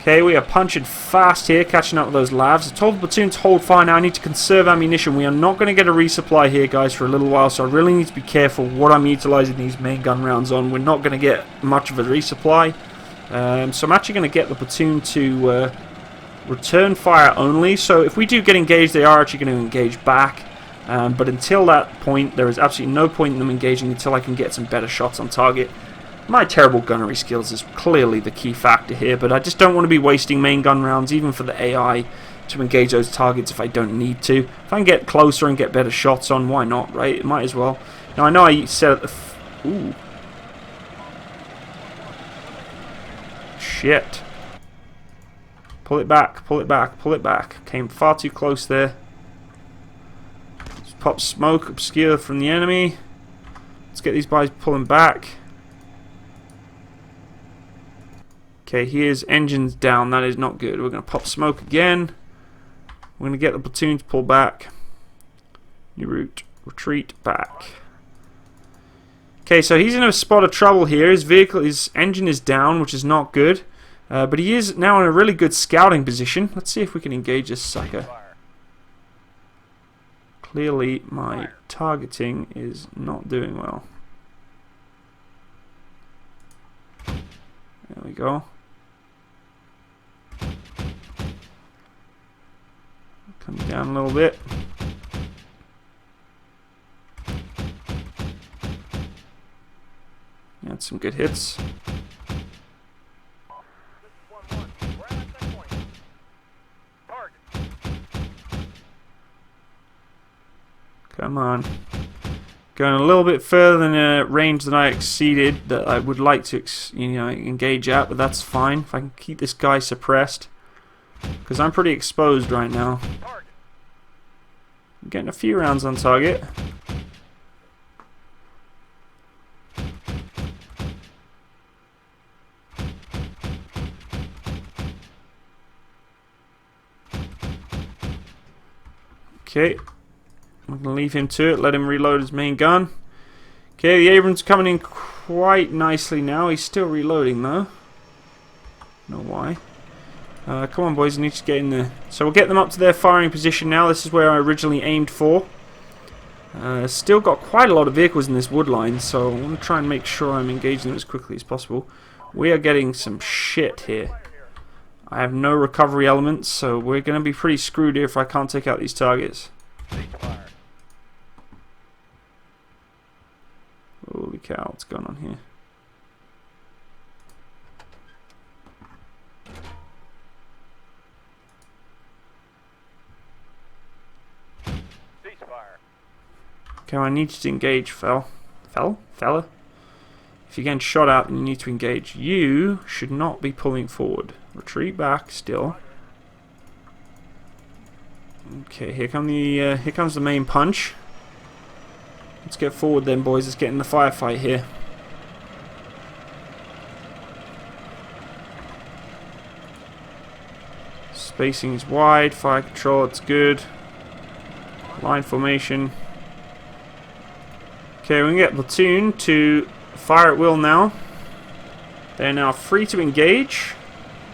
Okay, we are punching fast here, catching up with those lavs. I told the platoon to hold fire now. I need to conserve ammunition. We are not going to get a resupply here, guys, for a little while, so I really need to be careful what I'm utilising these main gun rounds on. We're not going to get much of a resupply. So I'm actually going to get the platoon to return fire only. So if we do get engaged, they are actually going to engage back. But until that point, there is absolutely no point in them engaging until I can get some better shots on target. My terrible gunnery skills is clearly the key factor here, but I just don't want to be wasting main gun rounds, even for the AI, to engage those targets if I don't need to. If I can get closer and get better shots on, why not, right? It might as well. Now, I know I said at the... Ooh. Shit. Pull it back, pull it back, pull it back. Came far too close there. Let's pop smoke, obscure from the enemy. Let's get these guys pulling back. Okay, here's engines down. That is not good. We're going to pop smoke again. We're going to get the platoon to pull back. New route. Retreat back. Okay, so he's in a spot of trouble here. His engine is down, which is not good. But he is now in a really good scouting position. Let's see if we can engage this sucker. Clearly, my targeting is not doing well. There we go. Come down a little bit. That's some good hits. Come on. Going a little bit further than a range that I exceeded that I would like to engage at, but that's fine. If I can keep this guy suppressed. Because I'm pretty exposed right now. I'm getting a few rounds on target. Okay. I'm going to leave him to it, let him reload his main gun. Okay, the Abrams coming in quite nicely now. He's still reloading though. Don't know why. Come on, boys, I need to get in there. So we'll get them up to their firing position now. This is where I originally aimed for. Still got quite a lot of vehicles in this wood line, so I want to try and make sure I'm engaging them as quickly as possible. We are getting some shit here. I have no recovery elements, so we're going to be pretty screwed here if I can't take out these targets. Holy cow, what's going on here? Okay, I need you to engage, fella. If you're getting shot at, then you need to engage. You should not be pulling forward. Retreat back still. Okay, here comes the main punch. Let's get forward then, boys. Let's get in the firefight here. Spacing is wide. Fire control, it's good. Line formation. Okay, we can get platoon to fire at will now. They're now free to engage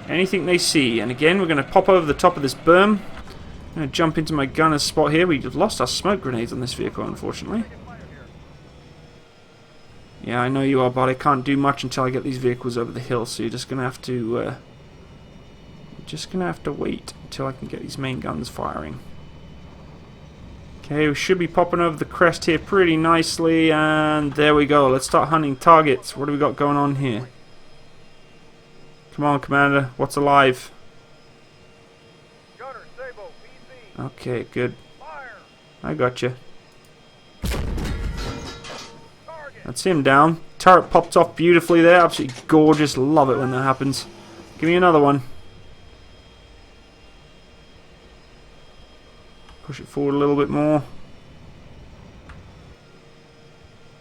anything they see. And again, we're going to pop over the top of this berm. I'm going to jump into my gunner's spot here. We've lost our smoke grenades on this vehicle, unfortunately. Yeah, I know you are, but I can't do much until I get these vehicles over the hill. So you're just going to have to, wait until I can get these main guns firing. Okay, we should be popping over the crest here pretty nicely, and there we go. Let's start hunting targets. What do we got going on here? Come on, Commander. What's alive? Gunner, SABOT, BC. Okay, good. Fire. I got you. Target. That's him down. Turret popped off beautifully there. Absolutely gorgeous. Love it when that happens. Give me another one. Push it forward a little bit more.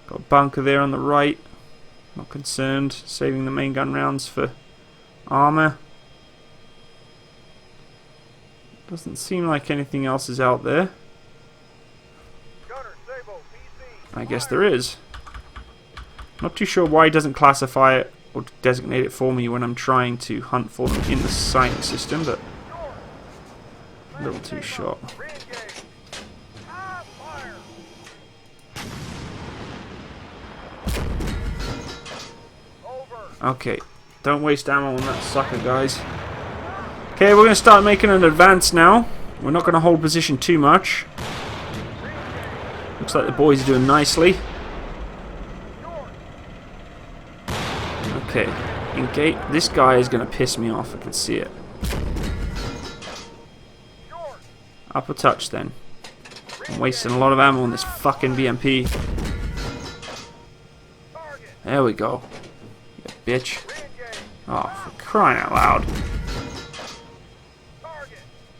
Got a bunker there on the right. Not concerned. Saving the main gun rounds for armor. Doesn't seem like anything else is out there. Gunner, SABOT, PC. I guess there is. Not too sure why it doesn't classify it or designate it for me when I'm trying to hunt for them in the sighting system, but a little too short. Re-engage. Ah, fire. Over. Okay, don't waste ammo on that sucker, guys. Okay, we're going to start making an advance now. We're not going to hold position too much. Looks like the boys are doing nicely. Okay, engage. This guy is going to piss me off, I can see it. Up a touch then. I'm wasting a lot of ammo on this fucking BMP. There we go. You bitch. Oh, for crying out loud.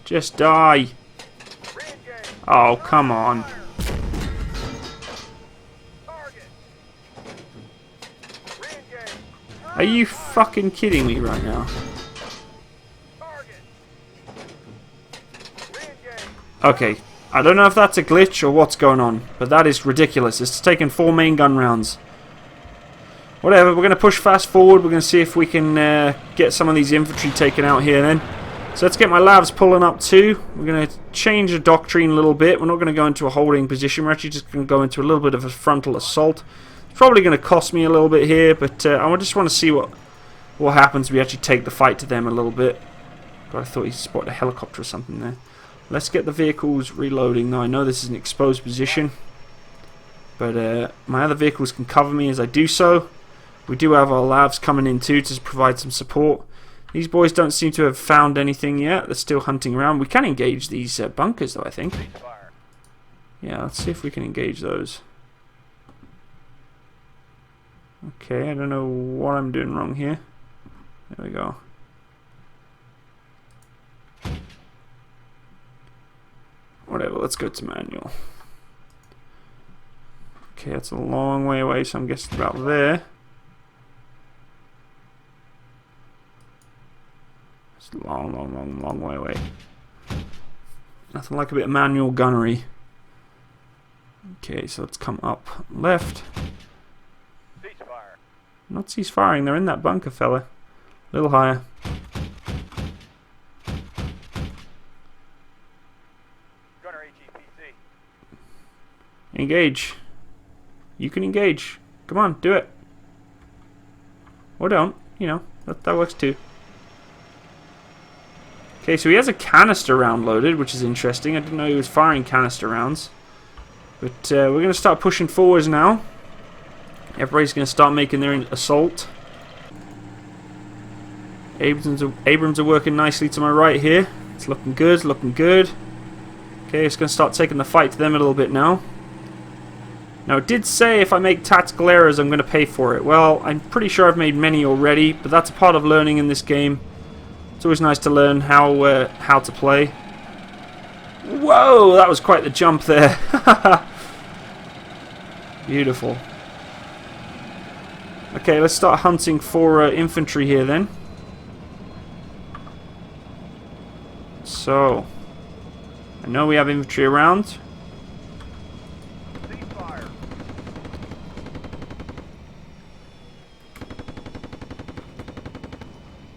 Just die. Oh, come on. Are you fucking kidding me right now? Okay, I don't know if that's a glitch or what's going on, but that is ridiculous. It's taken 4 main gun rounds. Whatever, we're going to push fast forward. We're going to see if we can get some of these infantry taken out here then. So let's get my lavs pulling up too. We're going to change the doctrine a little bit. We're not going to go into a holding position. We're actually just going to go into a little bit of a frontal assault. It's probably going to cost me a little bit here, but I just want to see what happens if we actually take the fight to them a little bit. God, I thought he spotted a helicopter or something there. Let's get the vehicles reloading. Now I know this is an exposed position, but my other vehicles can cover me as I do so. We do have our lavs coming in too to provide some support. These boys don't seem to have found anything yet. They're still hunting around. We can engage these bunkers though, I think. Yeah, let's see if we can engage those. Okay, I don't know what I'm doing wrong here. There we go. Whatever, let's go to manual. Okay, that's a long way away, so I'm guessing about there. It's a long way away. Nothing like a bit of manual gunnery. Okay, so let's come up left. Ceasefire. Not cease firing, they're in that bunker, fella. A little higher. Gunner HEPC. Engage. You can engage. Come on, do it. Or don't. You know, that works too. Okay, so he has a canister round loaded, which is interesting. I didn't know he was firing canister rounds. But we're going to start pushing forwards now. Everybody's going to start making their assault. Abrams are working nicely to my right here. It's looking good, looking good. Okay, it's going to start taking the fight to them a little bit now. Now, it did say if I make tactical errors, I'm going to pay for it. Well, I'm pretty sure I've made many already, but that's a part of learning in this game. It's always nice to learn how to play. Whoa, that was quite the jump there. Beautiful. Okay, let's start hunting for infantry here then. So, I know we have infantry around. Ceasefire.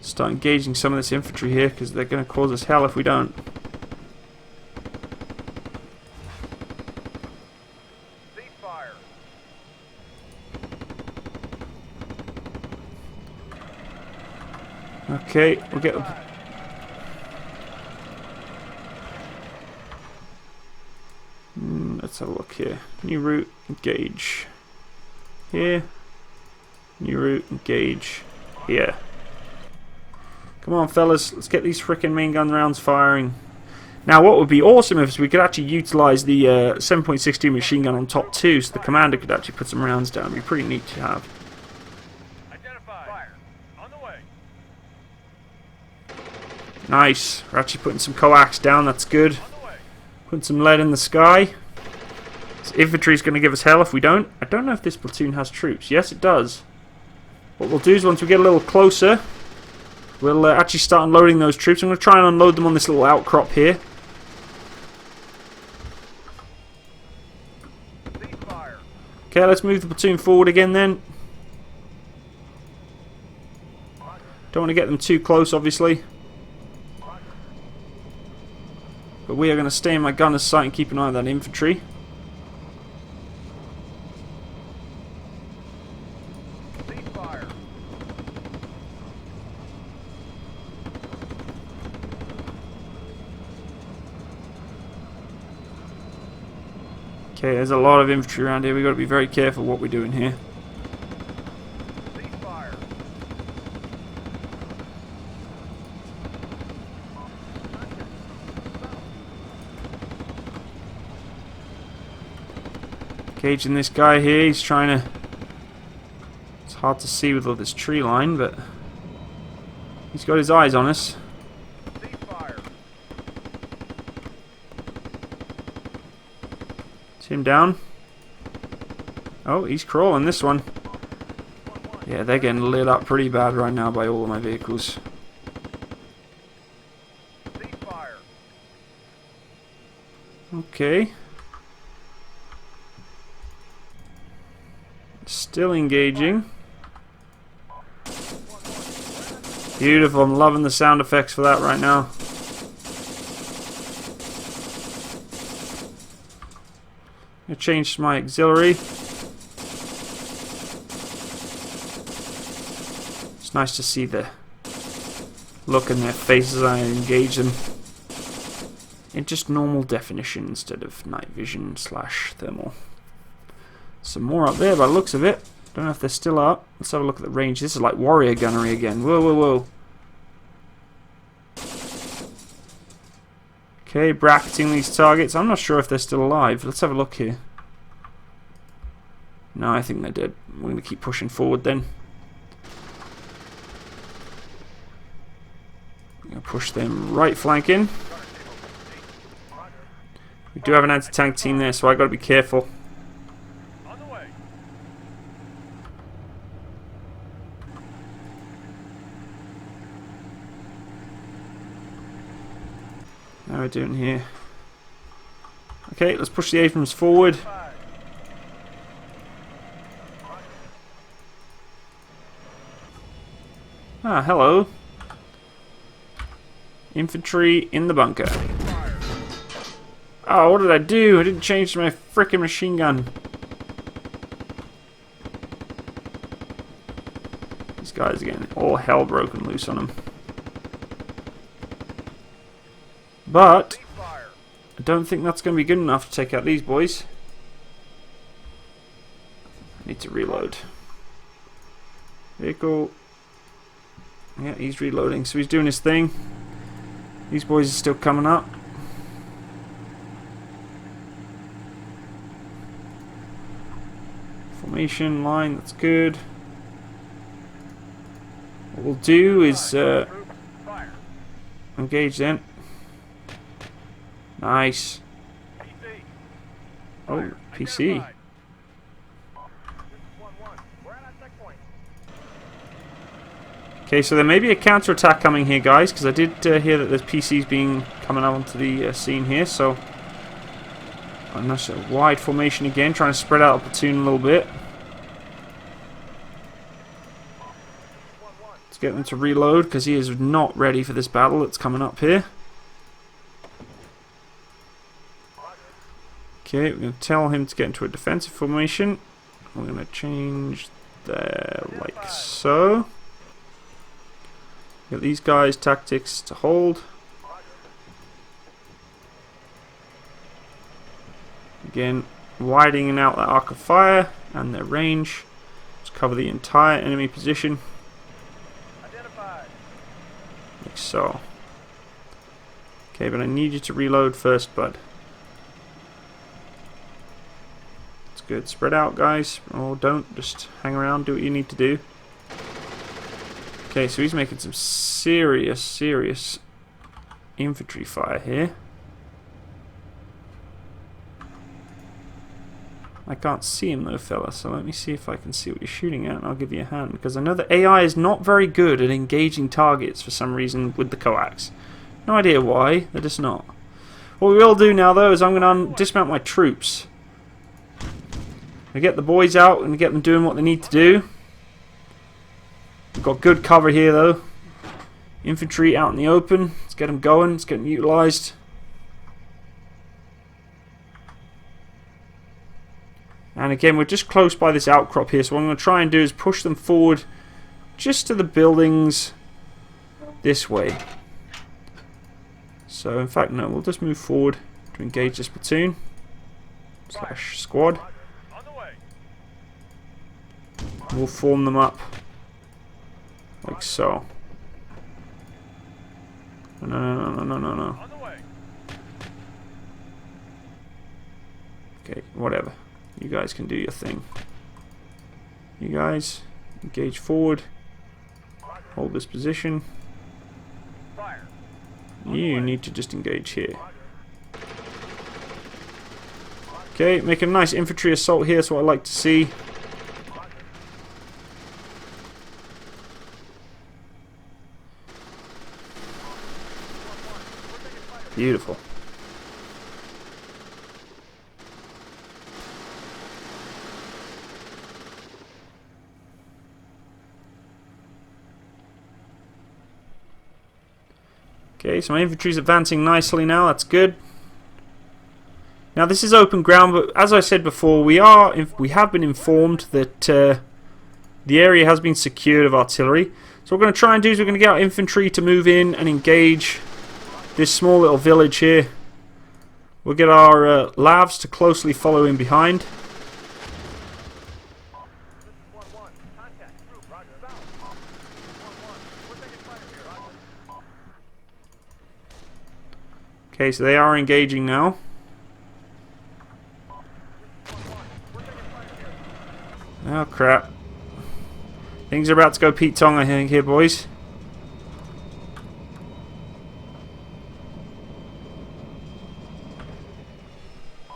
Start engaging some of this infantry here because they're going to cause us hell if we don't. Ceasefire. Okay, we'll get... let's have a look here. New route, engage. Here. New route, engage. Here. Come on, fellas. Let's get these frickin' main gun rounds firing. Now, what would be awesome is we could actually utilize the 7.62 machine gun on top too, so the commander could actually put some rounds down. It'd be pretty neat to have. Identified. Fire. On the way. Nice. We're actually putting some coax down. That's good. On the way. Put some lead in the sky. This infantry is going to give us hell if we don't. I don't know if this platoon has troops. Yes, it does. What we'll do is once we get a little closer, we'll actually start unloading those troops. I'm going to try and unload them on this little outcrop here. Okay, let's move the platoon forward again then. Don't want to get them too close, obviously. But we are going to stay in my gunner's sight and keep an eye on that infantry. Okay, there's a lot of infantry around here. We've got to be very careful what we're doing here. Engaging this guy here. He's trying to... It's hard to see with all this tree line, but he's got his eyes on us. Him down. Oh, he's crawling this one. Yeah, they're getting lit up pretty bad right now by all of my vehicles. Okay. Still engaging. Beautiful. I'm loving the sound effects for that right now. I'm going to change my auxiliary. It's nice to see the look in their faces as I engage them in just normal definition instead of night vision / thermal. Some more up there by the looks of it. Don't know if they're still up. Let's have a look at the range. This is like warrior gunnery again. Whoa, whoa, whoa. Okay, bracketing these targets. I'm not sure if they're still alive. Let's have a look here. No, I think they're dead. We're going to keep pushing forward then. I'm going to push them right flank in. We do have an anti-tank team there, so I've got to be careful. How are we doing here? Okay, let's push the Abrams forward. Ah, hello. Infantry in the bunker. Oh, what did I do? I didn't change my frickin' machine gun. These guys again, all hell broken loose on them. But I don't think that's going to be good enough to take out these boys. I need to reload. Vehicle. Yeah, he's reloading, so he's doing his thing. These boys are still coming up. Formation line, that's good. What we'll do is engage then. Nice. Oh, PC. Okay, so there may be a counter-attack coming here, guys, because I did hear that there's PCs being coming out onto the scene here, so I'm not sure. Wide formation again, trying to spread out the platoon a little bit. Let's get them to reload, because he is not ready for this battle that's coming up here. Okay, we're going to tell him to get into a defensive formation. We're going to change there like so. Get these guys' tactics to hold. Again, widening out that arc of fire and their range. Just cover the entire enemy position. Like so. Okay, but I need you to reload first, bud. That's good. Spread out, guys. Or don't. Just hang around. Do what you need to do. Okay, so he's making some serious infantry fire here. I can't see him though, fella, so let me see if I can see what you're shooting at and I'll give you a hand, because I know the AI is not very good at engaging targets for some reason with the coax. No idea why, they're just not. What we will do now though is I'm going to dismount my troops. I get the boys out and get them doing what they need to do. We've got good cover here though. Infantry out in the open, let's get them going, let's get them utilised. And again, we're just close by this outcrop here, so what I'm going to try and do is push them forward just to the buildings this way. So, in fact, no, we'll just move forward to engage this platoon / squad. We'll form them up like so. No. Okay, whatever. You guys can do your thing. You guys, engage forward. Hold this position. You need to just engage here. Okay, make a nice infantry assault here, that's what I like to see. Beautiful. Okay, so my infantry's advancing nicely now, that's good. Now this is open ground, but as I said before, we have been informed that the area has been secured of artillery. So what we're going to try and do is we're going to get our infantry to move in and engage this small little village here. We'll get our lavs to closely follow in behind. Okay, so they are engaging now. Oh crap. Things are about to go Pete Tong, I think, here, boys.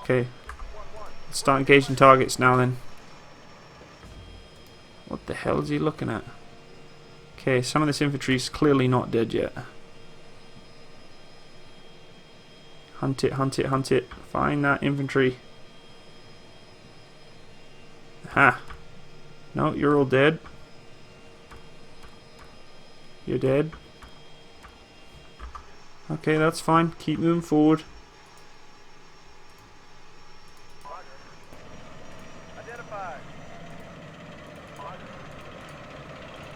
Okay. Let's start engaging targets now then. What the hell is he looking at? Okay, some of this infantry is clearly not dead yet. Hunt it, hunt it, hunt it. Find that infantry. Ha. No, you're all dead. You're dead. Okay, that's fine. Keep moving forward.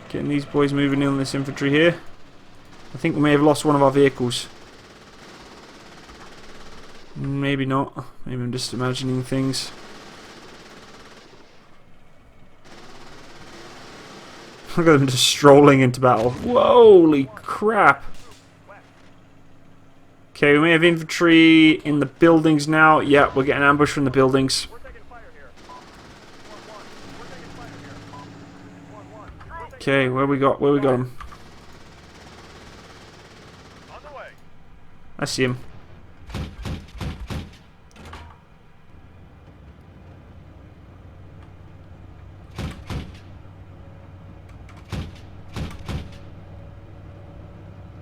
Getting these boys moving in on this infantry here. I think we may have lost one of our vehicles. Maybe not. Maybe I'm just imagining things. Look at them just strolling into battle. Holy crap! Okay, we may have infantry in the buildings now. Yeah, we're getting ambushed from the buildings. Okay, where we got him? I see him.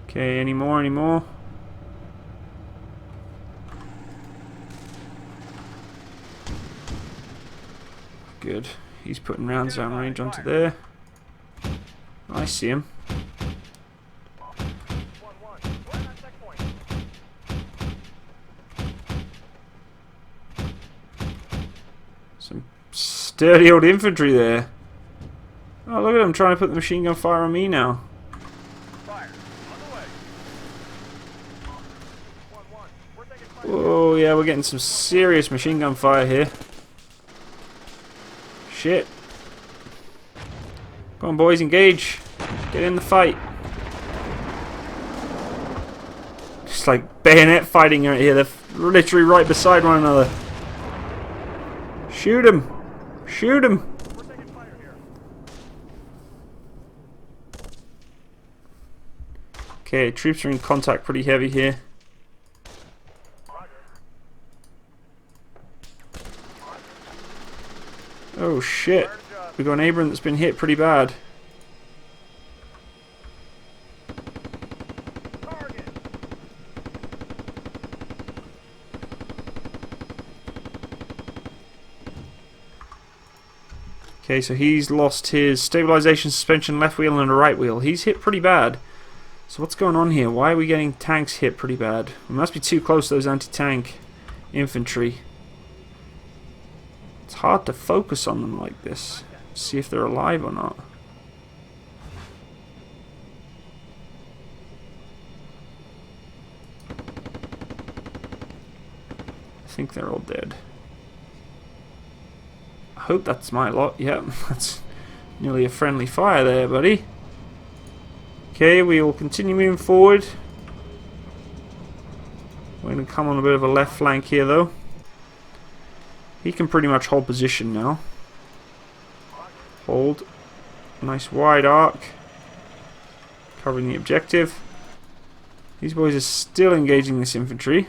Okay, any more? Good. He's putting rounds down range onto there. I see him. Some sturdy old infantry there. Oh, look at him trying to put the machine gun fire on me now. Oh yeah, we're getting some serious machine gun fire here. Shit. Come on boys, engage. Get in the fight. Just like bayonet fighting right here. They're literally right beside one another. Shoot him. Shoot him. Okay, troops are in contact pretty heavy here. Oh shit. We've got an Abrams that's been hit pretty bad. Okay, so he's lost his stabilization, suspension, left wheel and a right wheel. He's hit pretty bad. So what's going on here? Why are we getting tanks hit pretty bad? We must be too close to those anti-tank infantry. It's hard to focus on them like this. See if they're alive or not. I think they're all dead. I hope that's my lot. Yep, that's nearly a friendly fire there, buddy. Okay, we will continue moving forward. We're going to come on a bit of a left flank here, though. He can pretty much hold position now. Hold. Nice wide arc. Covering the objective. These boys are still engaging this infantry.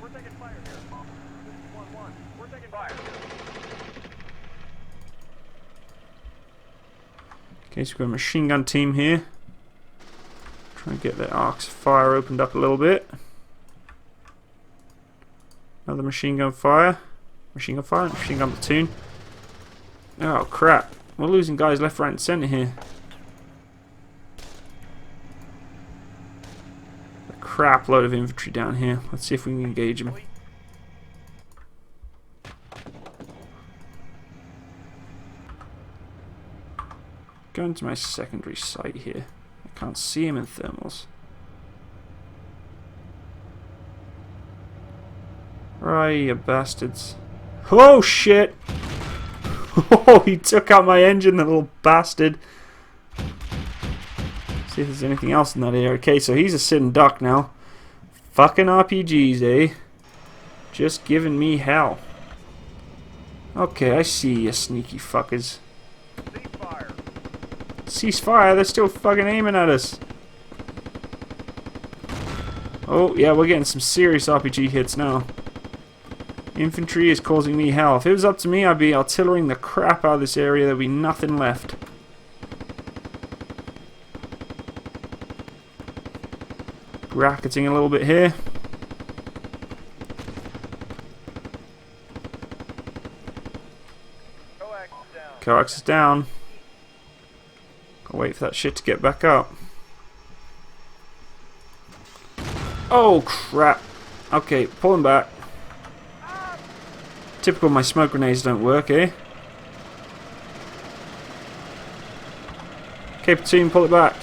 We're taking fire here. This is 1-1. We're taking fire. Okay, so we've got a machine gun team here. Try and get their arcs of fire opened up a little bit. Another machine gun fire. Machine gun fire, machine gun platoon. Oh crap. We're losing guys left, right and centre here. A crap load of infantry down here. Let's see if we can engage them. Going to my secondary site here. I can't see him in thermals. Right, you bastards. Oh shit! Oh, he took out my engine, the little bastard. See if there's anything else in that area. Okay, so he's a sitting duck now. Fucking RPGs, eh? Just giving me hell. Okay, I see you sneaky fuckers. Ceasefire. Ceasefire, they're still fucking aiming at us. Oh, yeah, we're getting some serious RPG hits now. Infantry is causing me hell. If it was up to me, I'd be artillerying the crap out of this area. There'd be nothing left. Bracketing a little bit here. Coax is down. Gotta wait for that shit to get back up. Oh crap. Okay, pulling back. Typical my smoke grenades don't work, eh? Okay, platoon, pull it back.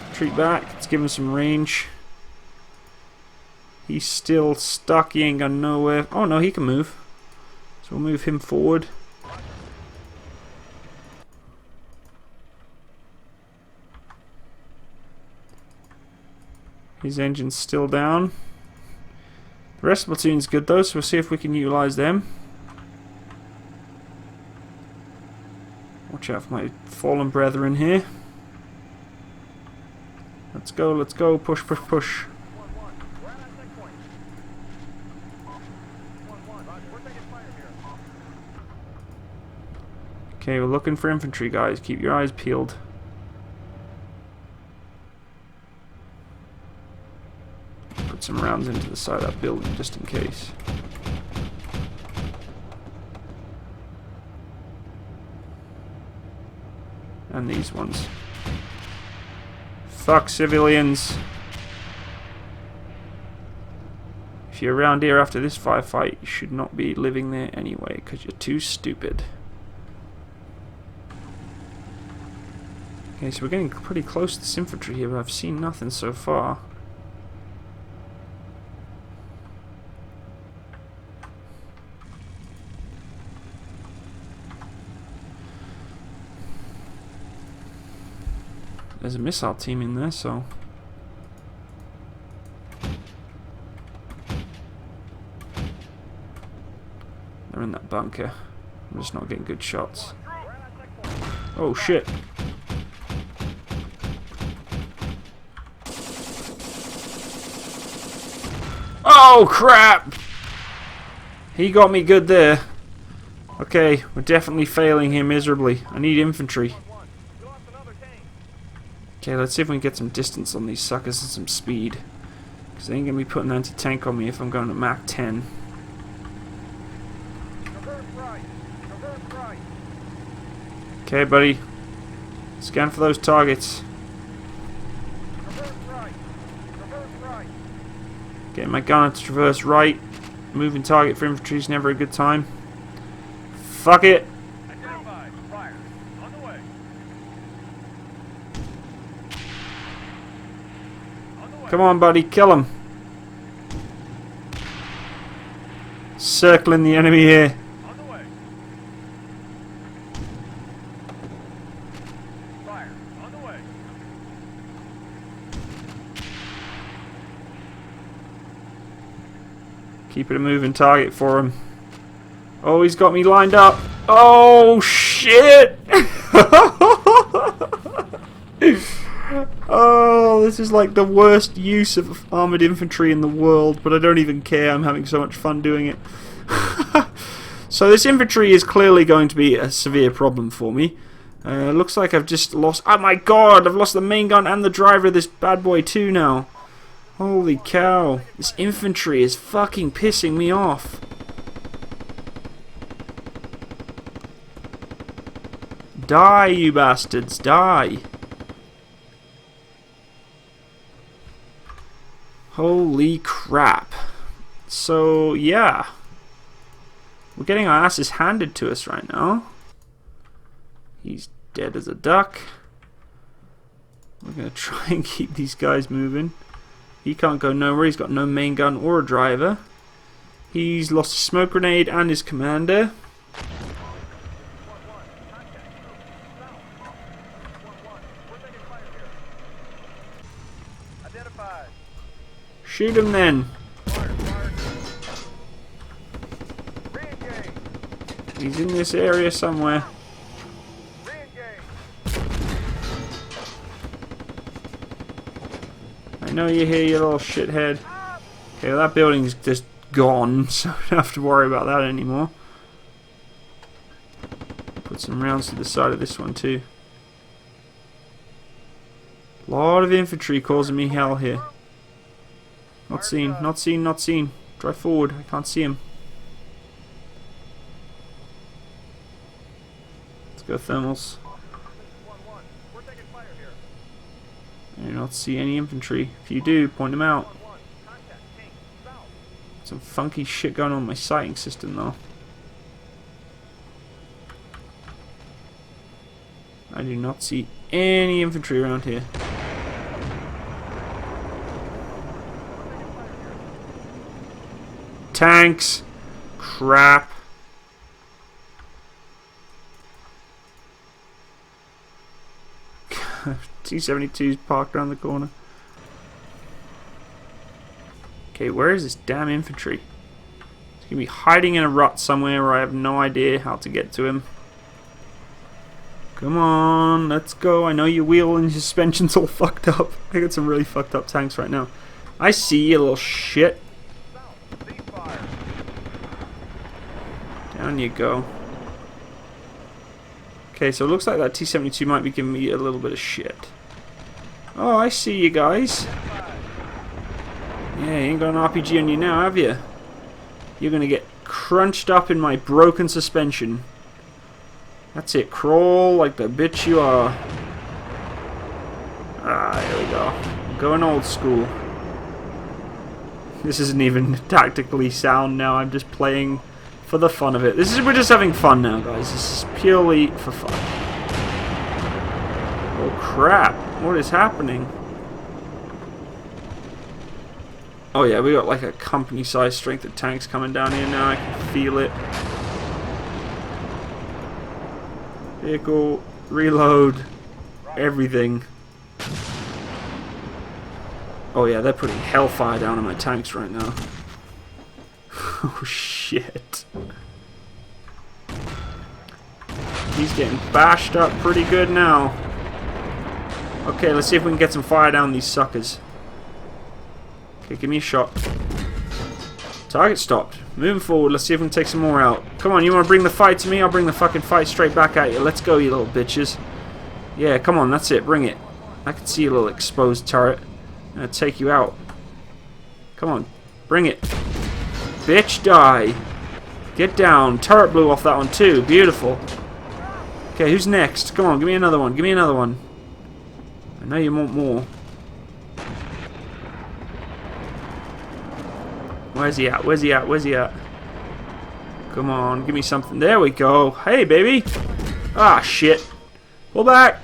Retreat back. Let's give him some range. He's still stuck. He ain't got nowhere. Oh no, he can move. So we'll move him forward. His engine's still down. The rest of the platoon's good though, so we'll see if we can utilise them. Watch out for my fallen brethren here. Let's go, push, push, push. 1-1. We're at that checkpoint. 1-1. We're taking fire here. Okay, we're looking for infantry, guys. Keep your eyes peeled. Put some rounds into the side of that building just in case. And these ones. Fuck civilians. If you're around here after this firefight, you should not be living there anyway, because you're too stupid. Okay, so we're getting pretty close to this infantry here, but I've seen nothing so far. There's a missile team in there, so... They're in that bunker. I'm just not getting good shots. Oh shit! Oh crap! He got me good there. Okay, we're definitely failing here miserably. I need infantry. Okay, let's see if we can get some distance on these suckers and some speed. Because they ain't going to be putting an anti-tank on me if I'm going to Mach 10. Okay, buddy. Scan for those targets. Getting my gunner to traverse right. Moving target for infantry is never a good time. Fuck it. Come on, buddy. Kill him. Circling the enemy here. Keep it a moving target for him. Oh, he's got me lined up. Oh, shit! Oh, this is like the worst use of armoured infantry in the world, but I don't even care. I'm having so much fun doing it. So this infantry is clearly going to be a severe problem for me. Looks like I've just lost... Oh my god, I've lost the main gun and the driver of this bad boy too now. Holy cow. This infantry is fucking pissing me off. Die, you bastards, die. Holy crap. So, yeah. We're getting our asses handed to us right now. He's dead as a duck. We're going to try and keep these guys moving. He can't go nowhere. He's got no main gun or a driver. He's lost a smoke grenade and his commander. Shoot him then. He's in this area somewhere. I know you're here, you little shithead. Okay, well, that building's just gone, so I don't have to worry about that anymore. Put some rounds to the side of this one too. A lot of infantry causing me hell here. Not seen, not seen, not seen. Drive forward, I can't see him. Let's go thermals. I do not see any infantry. If you do, point them out. Some funky shit going on with my sighting system though. I do not see any infantry around here. Tanks! Crap. T-72's parked around the corner. Okay, where is this damn infantry? He's gonna be hiding in a rut somewhere where I have no idea how to get to him. Come on, let's go. I know your wheel and your suspension's all fucked up. I got some really fucked up tanks right now. I see you, little shit. Down you go. Okay, so it looks like that T-72 might be giving me a little bit of shit. Oh, I see you guys. Yeah, you ain't got an RPG on you now, have you? You're gonna get crunched up in my broken suspension. That's it, crawl like the bitch you are. Ah, here we go. I'm going old school. This isn't even tactically sound now, I'm just playing for the fun of it. We're just having fun now, guys. This is purely for fun. Oh crap, what is happening? Oh yeah, we got like a company-sized strength of tanks coming down here now. I can feel it. Vehicle, reload, everything. Oh yeah, they're putting hellfire down on my tanks right now. Oh shit. He's getting bashed up pretty good now. Okay, let's see if we can get some fire down these suckers. Okay, give me a shot. Target stopped. Moving forward. Let's see if we can take some more out. Come on, you want to bring the fight to me? I'll bring the fucking fight straight back at you. Let's go, you little bitches. Yeah, come on, that's it. Bring it. I can see a little exposed turret. I'm gonna take you out. Come on, bring it. Bitch, die. Get down. Turret blew off that one too. Beautiful. Okay, who's next? Come on, give me another one. Give me another one. I know you want more. Where's he at? Where's he at? Where's he at? Come on, give me something. There we go. Hey, baby. Ah, shit. Pull back.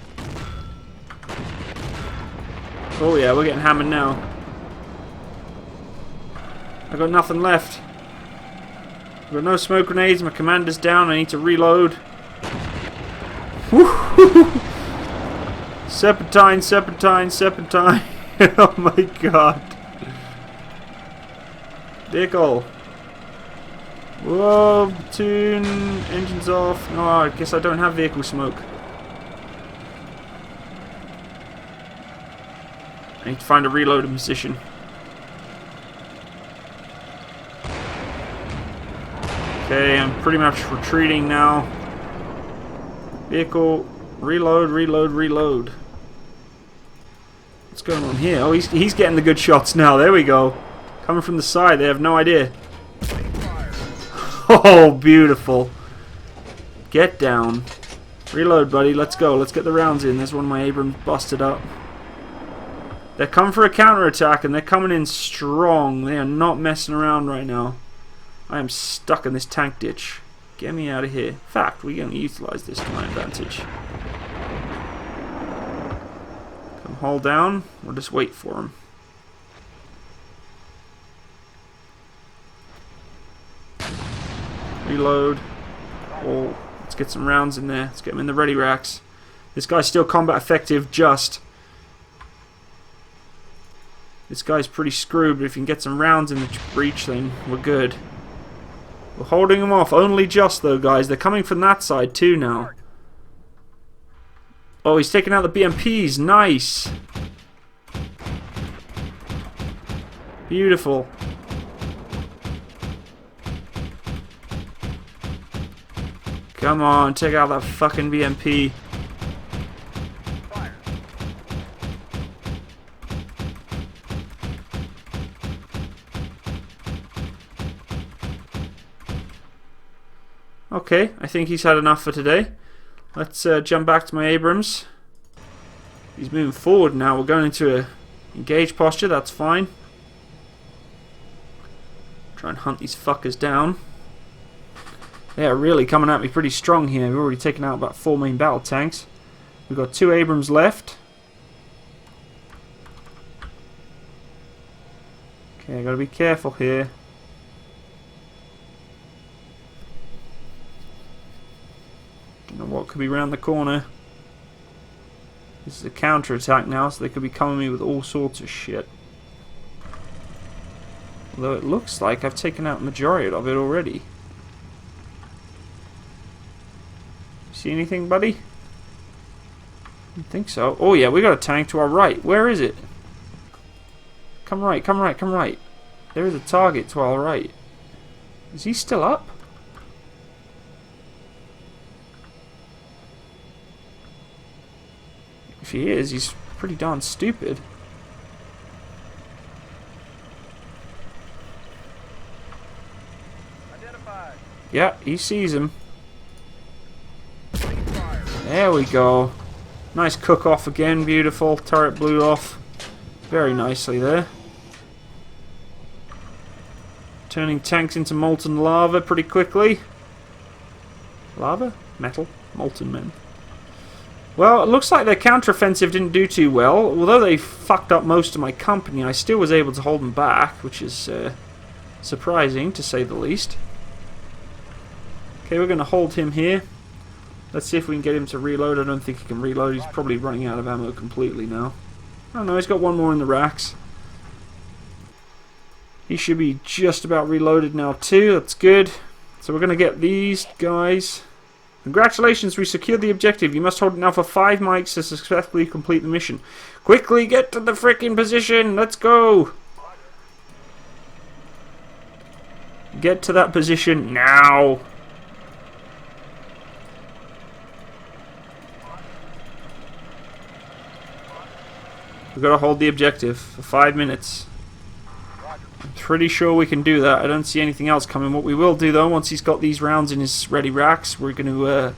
Oh, yeah, we're getting hammered now. I got nothing left. I've got no smoke grenades. My commander's down. I need to reload. Serpentine, serpentine, serpentine. Oh my god. Vehicle. Whoa, platoon. Engines off. No, I guess I don't have vehicle smoke. I need to find a reloading position. Okay, I'm pretty much retreating now. Vehicle, reload, reload, reload. What's going on here? Oh, he's getting the good shots now. There we go. Coming from the side, they have no idea. Oh, beautiful. Get down. Reload, buddy. Let's go. Let's get the rounds in. There's one of my Abrams busted up. They're coming for a counterattack, and they're coming in strong. They are not messing around right now. I am stuck in this tank ditch. Get me out of here. In fact, we're going to utilize this to my advantage. Come hold down. We'll just wait for him. Reload. Oh, let's get some rounds in there. Let's get them in the ready racks. This guy's still combat effective, just. This guy's pretty screwed, but if you can get some rounds in the breach, then we're good. We're holding them off. Only just, though, guys. They're coming from that side, too, now. Oh, he's taking out the BMPs. Nice. Beautiful. Come on, take out that fucking BMP. Okay, I think he's had enough for today. Let's jump back to my Abrams. He's moving forward now. We're going into a engage posture. That's fine. Try and hunt these fuckers down. They are really coming at me pretty strong here. We've already taken out about 4 main battle tanks. We've got 2 Abrams left. Okay, I gotta be careful here. Don't know what could be around the corner. This is a counter-attack now, so they could be coming at me with all sorts of shit. Although it looks like I've taken out the majority of it already. See anything, buddy? I don't think so. Oh yeah, we got a tank to our right. Where is it? Come right, come right, come right. There is a target to our right. Is he still up? If he is, he's pretty darn stupid. Identified. Yeah, he sees him. There we go. Nice cook off again, beautiful. Turret blew off very nicely there. Turning tanks into molten lava pretty quickly. Lava? Metal? Molten men. Well, it looks like their counteroffensive didn't do too well. Although they fucked up most of my company, I still was able to hold them back, which is surprising to say the least. Okay, we're going to hold him here. Let's see if we can get him to reload. I don't think he can reload. He's probably running out of ammo completely now. Oh no, he's got one more in the racks. He should be just about reloaded now too. That's good. So we're going to get these guys. Congratulations, we secured the objective. You must hold it now for 5 mics to successfully complete the mission. Quickly get to the frickin' position. Let's go. Get to that position now. We've got to hold the objective for 5 minutes. I'm pretty sure we can do that. I don't see anything else coming. What we will do though, once he's got these rounds in his ready racks, we're going to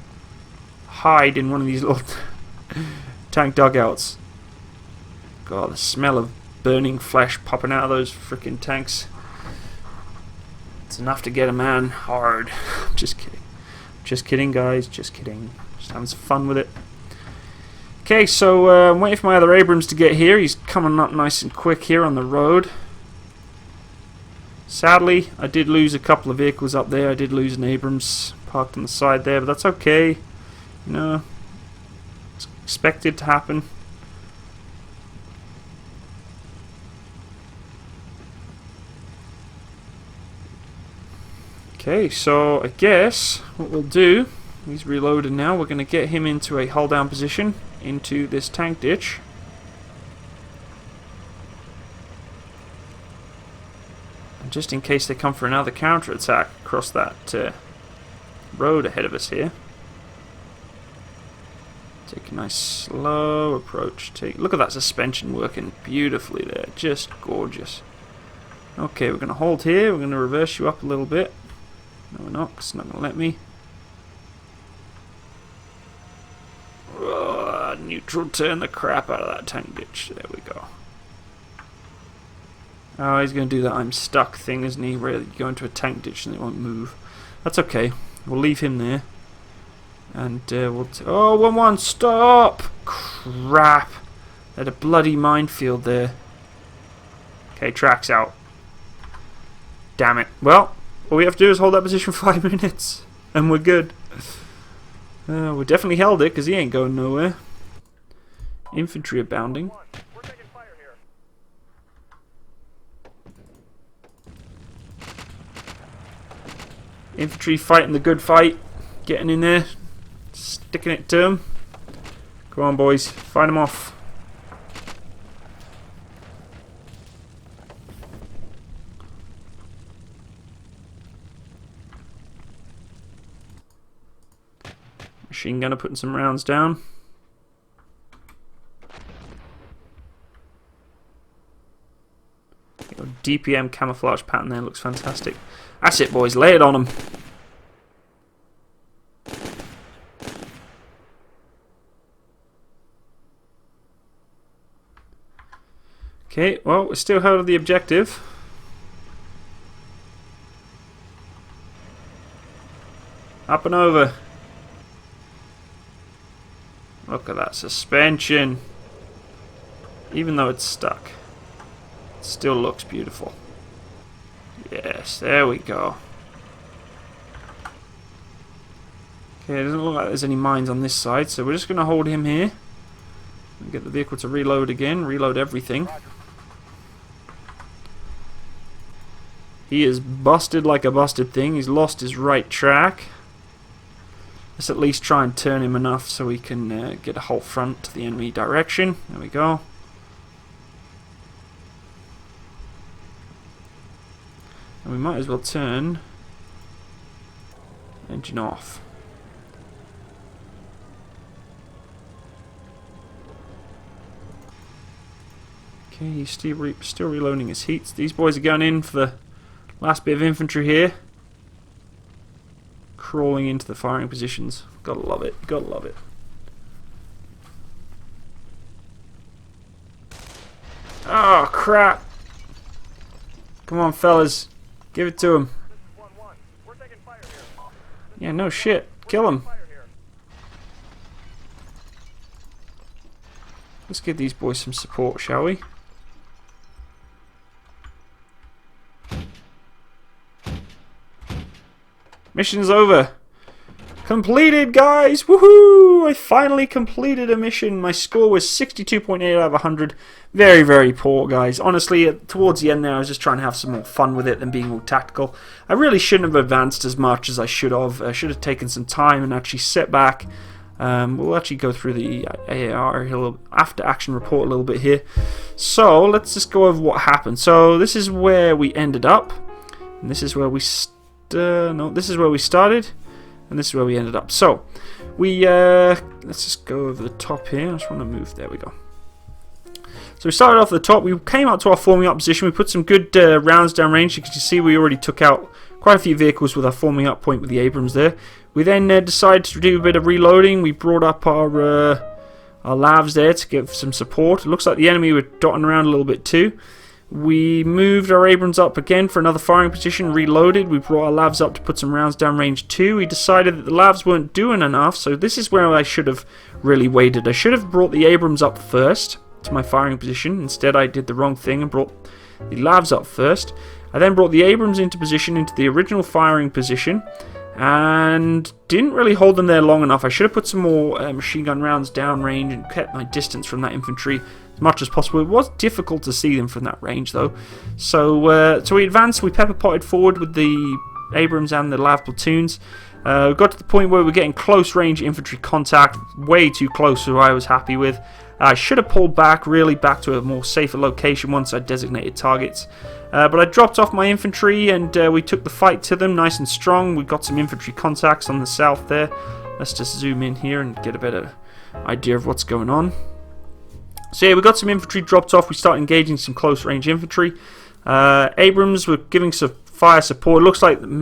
hide in one of these little tank dugouts. God, the smell of burning flesh popping out of those freaking tanks. It's enough to get a man hard. I'm just kidding. Just kidding, guys. Just kidding. Just having some fun with it. Okay, so I'm waiting for my other Abrams to get here. He's coming up nice and quick here on the road. Sadly, I did lose a couple of vehicles up there. I did lose an Abrams parked on the side there, but that's okay. You know, it's expected to happen. Okay, so I guess what we'll do, he's reloaded now, we're going to get him into a hull down position, into this tank ditch. And just in case they come for another counter-attack across that road ahead of us here. Take a nice slow approach. Look at that suspension working beautifully there, just gorgeous. Okay, we're going to hold here, we're going to reverse you up a little bit. No, we're not, 'cause it's not going to let me. Neutral turn the crap out of that tank ditch. There we go. Oh, he's going to do that I'm stuck thing, isn't he? Where you go into a tank ditch and it won't move. That's okay. We'll leave him there. And we'll... oh, 1-1, stop! Crap. They had a bloody minefield there. Okay, track's out. Damn it. Well, all we have to do is hold that position for 5 minutes. And we're good. We definitely held it, because he ain't going nowhere. Infantry abounding. We're taking fire here. Infantry fighting the good fight. Getting in there. Sticking it to them. Come on, boys. Fight them off. Machine gunner putting some rounds down. Your DPM camouflage pattern there looks fantastic. That's it, boys. Lay it on them. Okay, well, we're still held of the objective. Up and over. Look at that suspension. Even though it's stuck, it still looks beautiful. Yes, there we go. Okay, it doesn't look like there's any mines on this side, so we're just going to hold him here. And get the vehicle to reload again, reload everything. He is busted like a busted thing. He's lost his right track. Let's at least try and turn him enough so we can get a whole front to the enemy direction. There we go. And we might as well turn engine off. Okay, he's still reloading his heats. These boys are going in for the last bit of infantry here. Crawling into the firing positions. Gotta love it. Gotta love it. Oh, crap. Come on, fellas. Give it to him. This is 1-1. We're taking fire here. Yeah, no shit. Kill him. Fire here. Let's give these boys some support, shall we? Mission's over. Completed, guys! Woohoo! I finally completed a mission. My score was 62.8 out of 100. Very, very poor, guys. Honestly, towards the end there, I was just trying to have some more fun with it than being all tactical. I really shouldn't have advanced as much as I should have. I should have taken some time and actually set back. We'll actually go through the AAR after action report a little bit here. So, let's just go over what happened. So, this is where we ended up. And this is where we no, this is where we started, and this is where we ended up. So we let's just go over the top here. I just want to move. There we go. So we started off at the top. We came out to our forming up position. We put some good rounds down range. You can see we already took out quite a few vehicles with our forming up point with the Abrams there. We then decided to do a bit of reloading. We brought up our lavs there to give some support. It looks like the enemy were dotting around a little bit too. We moved our Abrams up again for another firing position, reloaded. We brought our lavs up to put some rounds down range too. We decided that the lavs weren't doing enough, so this is where I should have really waited. I should have brought the Abrams up first to my firing position. Instead, I did the wrong thing and brought the lavs up first. I then brought the Abrams into position, into the original firing position, and didn't really hold them there long enough. I should have put some more machine gun rounds down range and kept my distance from that infantry as much as possible. It was difficult to see them from that range though. So we advanced, we pepper potted forward with the Abrams and the Lav platoons. We got to the point where we're getting close range infantry contact, way too close, so I was happy with. I should have pulled back, really back to a more safer location once I designated targets. But I dropped off my infantry and we took the fight to them nice and strong. We got some infantry contacts on the south there. Let's just zoom in here and get a better idea of what's going on. So yeah, we got some infantry dropped off. We started engaging some close range infantry. Abrams were giving some fire support. It looks like one of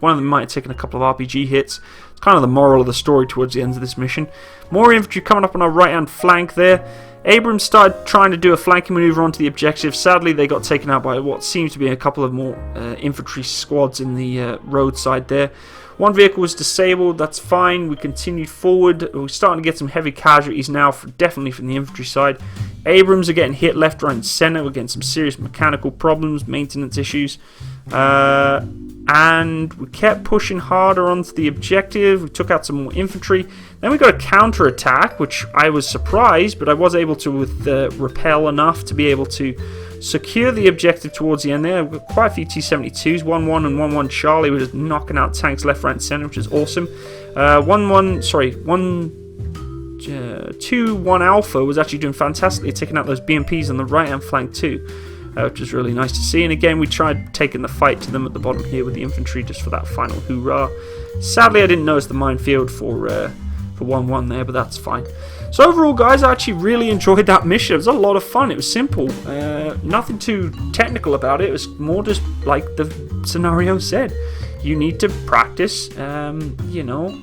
them might have taken a couple of RPG hits. It's kind of the moral of the story towards the end of this mission. More infantry coming up on our right hand flank there. Abrams started trying to do a flanking maneuver onto the objective. Sadly, they got taken out by what seems to be a couple of more infantry squads in the roadside there. One vehicle was disabled, that's fine. We continued forward. We're starting to get some heavy casualties now, definitely from the infantry side. Abrams are getting hit left, right, and centre. We're getting some serious mechanical problems, maintenance issues. And we kept pushing harder onto the objective. We took out some more infantry. Then we got a counter-attack, which I was surprised, but I was able to repel enough to be able to secure the objective towards the end there. We've got quite a few T-72s. 1-1 and 1-1 Charlie were just knocking out tanks left, right, and centre, which is awesome. 2-1 Alpha was actually doing fantastically, taking out those BMPs on the right-hand flank too. Which is really nice to see. And again, we tried taking the fight to them at the bottom here with the infantry just for that final hoorah. Sadly, I didn't notice the minefield for 1-1 there, but that's fine. So overall, guys, I actually really enjoyed that mission. It was a lot of fun. It was simple. Nothing too technical about it. It was more just like the scenario said. You need to practice, you know,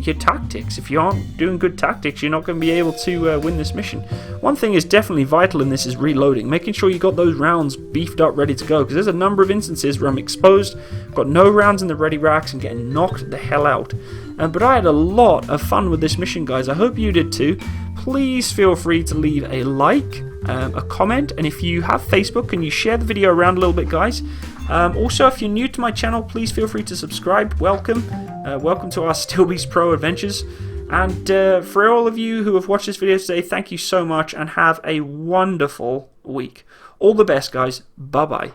your tactics. If you aren't doing good tactics, you're not going to be able to win this mission. One thing is definitely vital in this is reloading, making sure you got those rounds beefed up, ready to go, because there's a number of instances where I'm exposed, got no rounds in the ready racks and getting knocked the hell out. But I had a lot of fun with this mission, guys. I hope you did too. Please feel free to leave a like, a comment, and if you have Facebook, can you share the video around a little bit, guys? Also, if you're new to my channel, please feel free to subscribe. Welcome to our Stillbeast Pro adventures. And for all of you who have watched this video today, thank you so much and have a wonderful week. All the best, guys. Bye-bye.